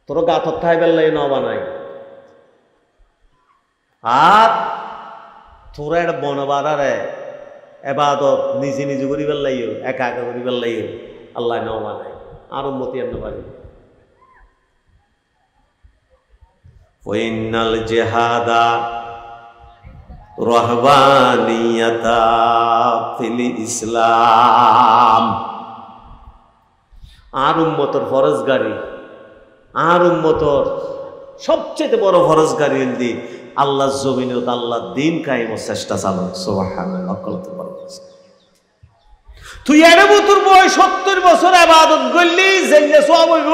তোর গা তথায় বেল্লাই ন বানাই আর তোরা এটা বনবারে এবাদত নিজে নিজে করি বেল্লাইও একা একা করি বেল্লাইও আল্লাহ ন বানাই আর উম্মতি আনতে পারি। ওয়াইনাল জিহাদা রহবানিয়াতা ফিল ইসলাম। আর উম্মতর ফরজগারি আর উম্মতর সবচেয়ে বড় ফরজগারি হল আল্লাহ জমিনে আল্লাহ দিন কায়েমের চেষ্টা চালানো। সুবহানাল্লাহ। তুই এর বছর বয়স 70 বছর ইবাদত করলি যে সওয়াব হইব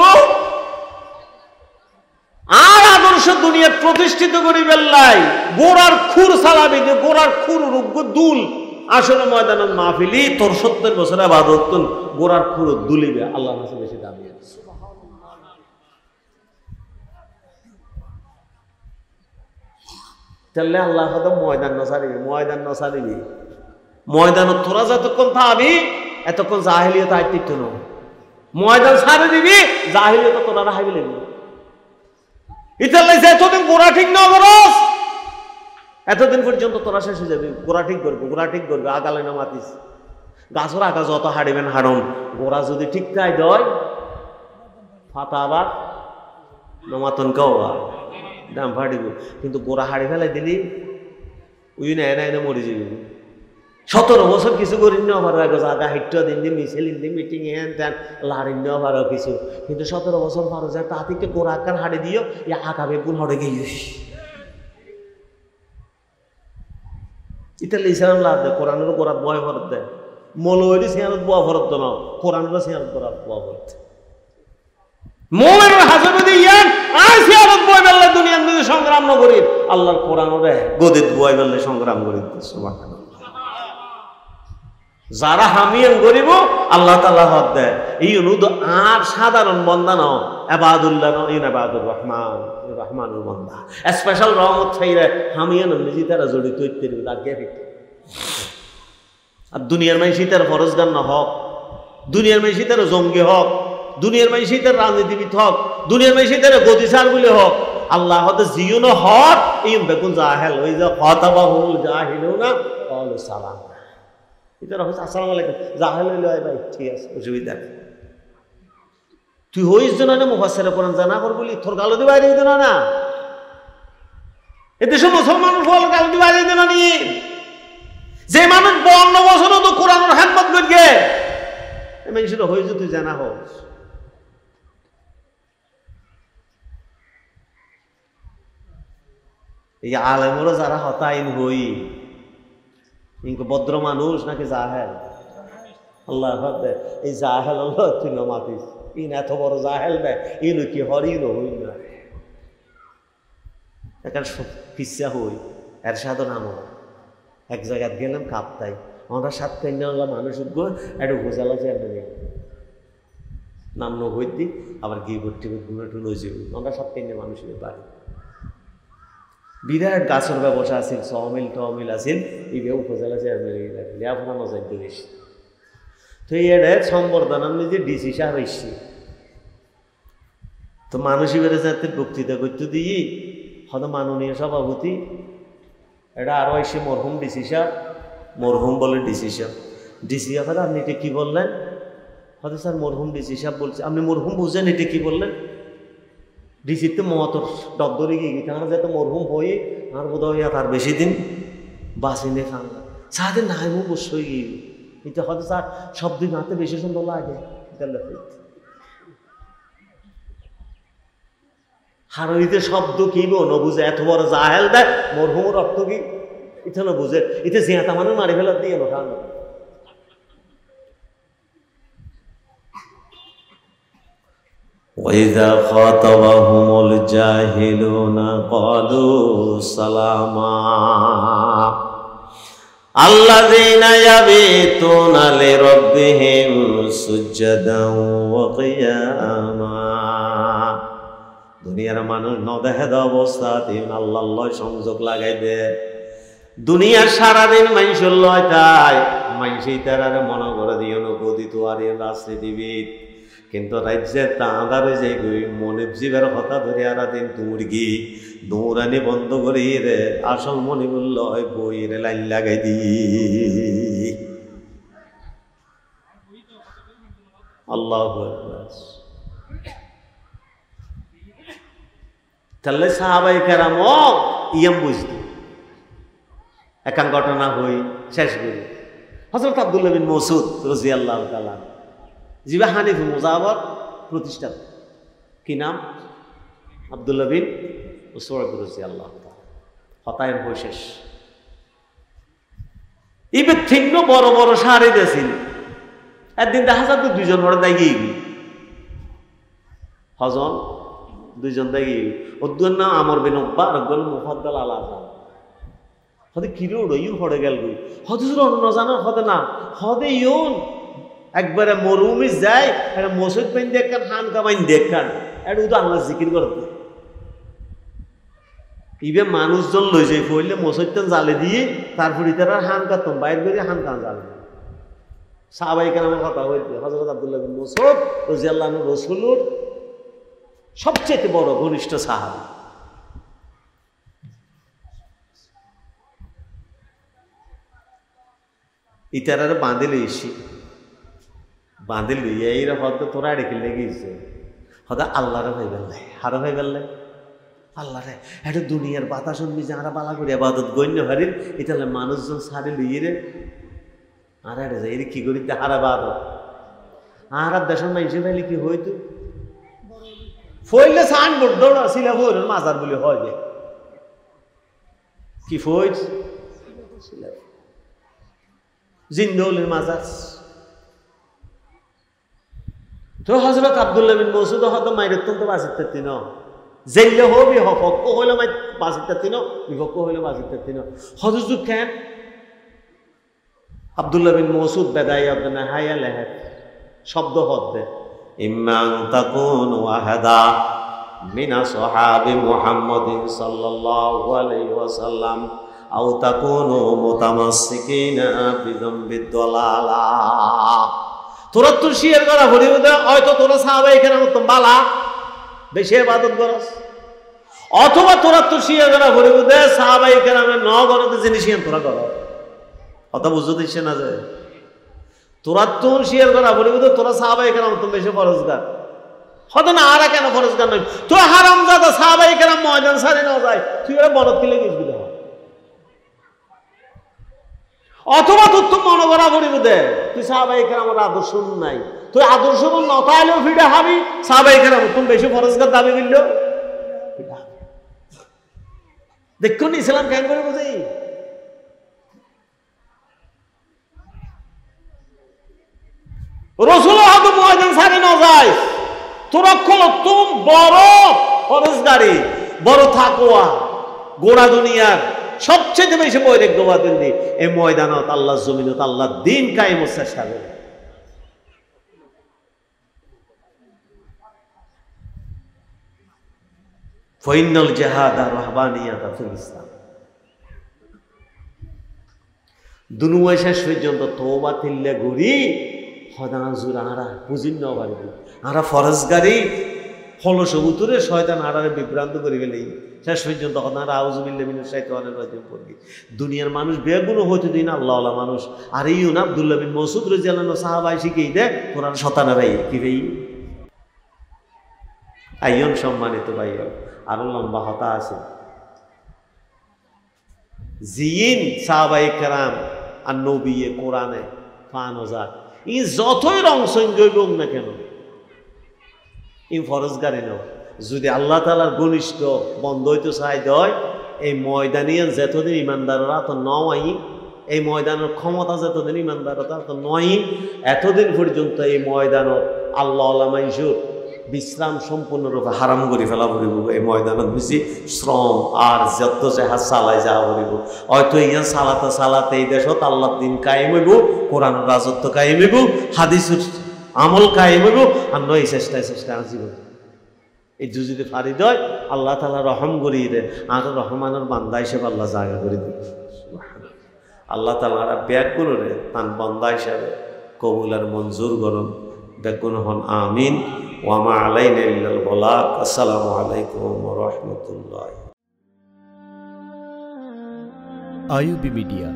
আর আদর্শ দুনিয়া প্রতিষ্ঠিত করি বেল্লাই গোড়ার খুর সালাবি যে গোড়ার খুর রুগ্গ দুল আসলে ময়দানের মাহফিলি তোর 70 বছর ইবাদত গোড়ার খুর দুলিবে আল্লাহর কাছে বেশি দামি। তাহলে আল্লাহ হয়তো ময়দান নসারিবি ময়দান তোরা যতক্ষণ থাকবি এতক্ষণ জাহিলিয়ত আইতিত্ব ন ময়দান ছাড়ে দিবি জাহিলিয়ত তোরা রাহাবি লাগবে। ইতালে এতদিন গোড়া ঠিক না করস এতদিন পর্যন্ত তোরা শেষ হয়ে যাবি। গোড়া ঠিক করবে আগালে না মাতিস গাছর আকাশ যত হাড়িবেন হাড়ন গোড়া যদি ঠিক তাই দয় ফাতা আবার নমাতন কাওয়া দাম ফাটিব কিন্তু গোড়া হাড়ি ফেলাই দিলি ওই না এনে মরে যাবি। 17 বছর কিছু করি না পারো আগা হিট দিন দিন মিছিল দিন মিটিং হ্যান ত্যান লাড়ি নেওয়া পারো কিছু কিন্তু 17 বছর পারো যায় তা থেকে গোড়া আকার হাড়ি দিও ইয়া আগাবে গুণ হড়ে গিয়ে ইতালি ইসলাম লাভ দেয় কোরআনের গোড়াত বয় ফরত দেয় মৌলবী সিয়ানত বোয়া ফরত না কোরআনের সিয়ানত গোড়াত বোয়া ফরত মোমেনের হাজতে ইয়ান আর সিয়ানত বয় বেল্লা দুনিয়ার মধ্যে সংগ্রাম না করি আল্লাহর কোরআনের গদিত বয় বেল্লা সংগ্রাম করি। সুবহানাল্লাহ। যারা হামিয়ান গরিব আল্লাহ তাআলা হদ দেয় এই অনুদ আর সাধারণ বান্দা না ইবাদুল্লাহ না ইবাদুর রহমান রহমানুর বান্দা স্পেশাল রহমত চাইরে হামিয়ান নিজে তারা জড়িত হইতে দিবে তার কে ঠিক আর দুনিয়ার মাইসি তার ফরজগান না হক দুনিয়ার মাইসি তার জঙ্গি হক দুনিয়ার মাইসি তার রাজনীতিবিদ হক দুনিয়ার মাইসি তার গদিসার বলে হক আল্লাহ হতে জিওনো হক এই বেকুন জাহেল ওই যে ফাতাবাহুল জাহিলুনা ক্বালু সালাম ইতারা হচ্ছে আসসালামু আলাইকুম জাহেল হইলো ভাই ঠিক আছে অসুবিধা নেই তুই হইস জন না মুফাসসির কোরআন জানা কর বলি তোর গালো দি বাইরে দিন না এদেশে মুসলমান ফল গালো দি বাইরে দিন নি যে মানুষ 52 বছর তো কোরআনের খেদমত করবে এই মানুষটা হইস তুই জানা হস এই আলেমরা যারা হতাইন হই ইনকো ভদ্র মানুষ নাকি জাহেল আল্লাহ হাতে এই জাহেল আল্লাহ তুই না মাতিস ইন এত বড় জাহেল বে ইন কি হরিন হই না এখন কিচ্ছা হই এর সাধন নাম এক জায়গায় গেলাম কাপ্তাই আমরা 7 কেন্দ্র মানুষ উঠবো একটু গোজালা চেয়ার নাম নই দি আবার গিয়ে ভর্তি ঘুরে টুলে যাবো আমরা 7 কেন্দ্রের মানুষের বাড়ি বিরাট গাছের ব্যবসা আছে সহমিল আছে এই উপজেলা চেয়ারম্যান লেখাপড়া নজর দিস তো এটা সম্বর্ধনা নিজে ডিসি সাহেব এসছি তো মানুষই বেড়ে যাতে বক্তৃতা করতে দিই হয়তো মাননীয় সভাপতি এটা আরো এসে মরহুম ডিসি সাহেব মরহুম বলে ডিসি সাহেব ডিসি সাহেব আপনি এটা কি বললেন হয়তো স্যার মরহুম ডিসি সাহেব বলছে আপনি মরহুম বুঝছেন এটা কি বললেন ডিসিতে মতর ডর গিয়ে গেছে আমরা যাতে মরহুম হয়ে আর বোধ হয় তার বেশি দিন বাসিনে খাঙ্গা সাদের নাই অবশ্যই এটা হয়তো স্যার শব্দ গাতে বেশি সুন্দর লাগে হারইতে শব্দ কি ন বুঝে এত বড় জাহেল দেয় মরহুমের অর্থ কি এটা না বুঝে এটা জিয়াতা মানুষ মারি ফেলার দিয়ে না খান وَإِذَا خَاطَبَهُمُ الْجَاهِلُونَ قَالُوا سَلَامًا الَّذِينَ يَبِيتُونَ لِرَبِّهِمْ سُجَّدًا وَقِيَامًا দুনিয়ার মানুষ নদেহেদ অবস্থা তিন আল্লাহ সংযোগ লাগাইবে দুনিয়ার সারাদিন মানুষের লয় তাই মানুষই তার মনে করে দিও নগদিত আর রাজনীতিবিদ কিন্তু রাজ্যের তাঁদার যে মনে জীবের হতা ধরে আর দিন দৌড়গি দৌড়ানি বন্ধ করি রে আসল মনে বলল বই রে লাইন লাগাই দি আল্লাহ তাহলে সাহাবাই কেরাম ইয়াম বুঝতো একান ঘটনা হই শেষ করি হযরত আব্দুল্লাহ বিন মাসউদ রাদিয়াল্লাহু তাআলা জিবা হানিফি মুজাওয়ার প্রতিষ্ঠাতা কি নাম আব্দুল্লাহ বিন মাসউদ রাদিয়াল্লাহু তাআলা হতায়ন হই শেষ ইবে থিন্ন বড় বড় শাড়ি দেছিল একদিন দেখা যাচ্ছে দুইজন বড় দাগি হজন দুইজন দাগি ওর নাম আমর বিন উকবা আর গল মুফাদ্দাল আল আযম হদে কিরে ওড়ইও পড়ে গেল হদুর অন্য জানা হদে না হদে ইউন একবারে মরুমি যায় একটা মসজিদ বাইন দেখান হান কামাইন দেখান এটা উদা আল্লাহ জিকির করতে ইবে মানুষজন লই যাই পড়লে মসজিদটা জালে দিয়ে তারপরে তারা হান কাতম বাইর করে হান কান জালে সাহাবাই কেরামের কথা হইতে হযরত আব্দুল্লাহ বিন মাসউদ রাদিয়াল্লাহু আনহু রাসূলুর সবচেয়ে বড় ঘনিষ্ঠ সাহাবী ইতারারে বাঁধে লইছি বাঁধে লইয়া এইরা হয়তো তোরা রেখে লেগেছে হয়তো আল্লাহরে ভাই বেললে হারো ভাই বেললে আল্লাহরে এটা দুনিয়ার বাতাস শুনবি যারা বালা করি আবাদত গণ্য হারির এটা মানুষজন সারে লইয়ে রে আর এটা যাই কি করি হারা বাদত আর দেশের মানুষের ভাইলে কি হইতো ফইলে সান বোর্ড দৌড়া সিলা ফইল মাজার বলে হয় যে কি ফইল জিন্দৌলের মাজার তো হযরত আব্দুল্লাহ বিন মাসউদ হয়তো মাইরের তো বাঁচিতে তিন জেলে হবি হপক্ক হইলে মাই বাঁচিতে তিন বিপক্ষ হইলে বাঁচিতে তিন হযরত কেন আব্দুল্লাহ বিন মাসউদ বেদাই আব্দুল্লাহ হায়া লেহে শব্দ হদ্দে ইম্মান তাকুন ওয়াহাদা মিনা সাহাবী মুহাম্মাদিন সাল্লাল্লাহু আলাইহি ওয়াসাল্লাম আও তাকুনু মুতামাসসিকিনা বিযামবিদ দালালা তোরা তো শিয়ার করা ভরি দে হয়তো তোরা সাহাবায়ে কেরাম তো বালা বেশি ইবাদত করস অথবা তোরা তো শিয়ার করা ভরি দে সাহাবায়ে কেরামের ন গরতে জিনিস তোরা কর কথা বুঝতে দিছ না যে তোরা তো শিয়ার করা ভরি দে তোরা সাহাবায়ে কেরাম তো বেশি ফরজগার হতো না আর কেন ফরজগার নয় তো হারামজাদা সাহাবায়ে কেরাম ময়দান সারে না যায় তুই এর বলত কি লেগিস বিদা অথবা তোর তো মনে করা পড়িব দে তুই সাহাবায়ে কেরামের আদর্শ নাই তুই আদর্শ নতাইলেও ফিরে হাবি সাহাবায়ে কেরাম তুমি বেশি ফরজগার দাবি করল দেখুন ইসলাম কেন করে বুঝি রসুল হয়তো ময়দান সারি না যায় তোরা তুম বড় ফরজগারি বড় থাকোয়া গোড়া দুনিয়ার সবচেয়ে বেশি বৈরাগ্যবাদের দিন এই ময়দানত আল্লাহ জমিনত আল্লাহ দিন কায়েমের চেষ্টা করে ফাইনাল জিহাদ আর রাহবানিয়াত ফিল ইসলাম দুনিয়া শেষ পর্যন্ত তওবা তিল্লে ঘুরি হদাজুর আরা বুঝিন না পারি আরা ফরজগারি ফলসবুতুরে শয়তান আরারে বিভ্রান্ত করে গেলেই শেষ পর্যন্ত হদারা আউযুবিল্লাহি মিনাশ শাইতানির রাজিম পড়বি দুনিয়ার মানুষ বেগুনো হইতে দিন আল্লাহওয়ালা মানুষ আর এই আব্দুল্লাহ বিন মাসউদ রাদিয়াল্লাহু আনহু সাহাবায়ে শিখিয়ে দেয় কোরআন শতানা ভাই কি ভাই আইয়ন সম্মানিত ভাই আরো লম্বা হতা আছে জিন সাহাবায়ে কেরাম আর নবিয়ে কোরআনে ফান হাজার ই যতই রং সঙ্গীব না কেন ই ফরজগারি নাও যদি আল্লাহ তাআলার ঘনিষ্ঠ বন্ধ হইতে চাই দেয় এই ময়দানিয়ান যতদিন ইমানদাররা তো নয় এই ময়দানের ক্ষমতা যতদিন ইমানদাররা তো নয় এতদিন পর্যন্ত এই ময়দানত আল্লাহ আলামাইশুর বিশ্রাম সম্পূর্ণরূপে হারাম করে ফেলা পড়িব এই ময়দানত বেশি শ্রম আর যত যাহা চালাই যাওয়া পড়িব হয়তো ইয়া চালাতে চালাতে এই দেশত আল্লাহর দিন কায়েম হইব কোরআনের রাজত্ব কায়েম হইব হাদিসের আমল কায়েম হইব আর নয় চেষ্টায় জীবন এই যদি ফারি দেয় আল্লাহ তাআলা রহম করিয়ে দেয় আর রহমানের বান্দা হিসেবে আল্লাহ জায়গা করে দিবে আল্লাহ তাআলা ব্যাগগুলো রে তান বান্দা হিসাবে কবুল আর মঞ্জুর করুন ব্যাগগুলো হন আমিন ওয়া মা আলাইনা ইল্লাল বালাগ আসসালামু আলাইকুম ওয়া রাহমাতুল্লাহ আইইউবি মিডিয়া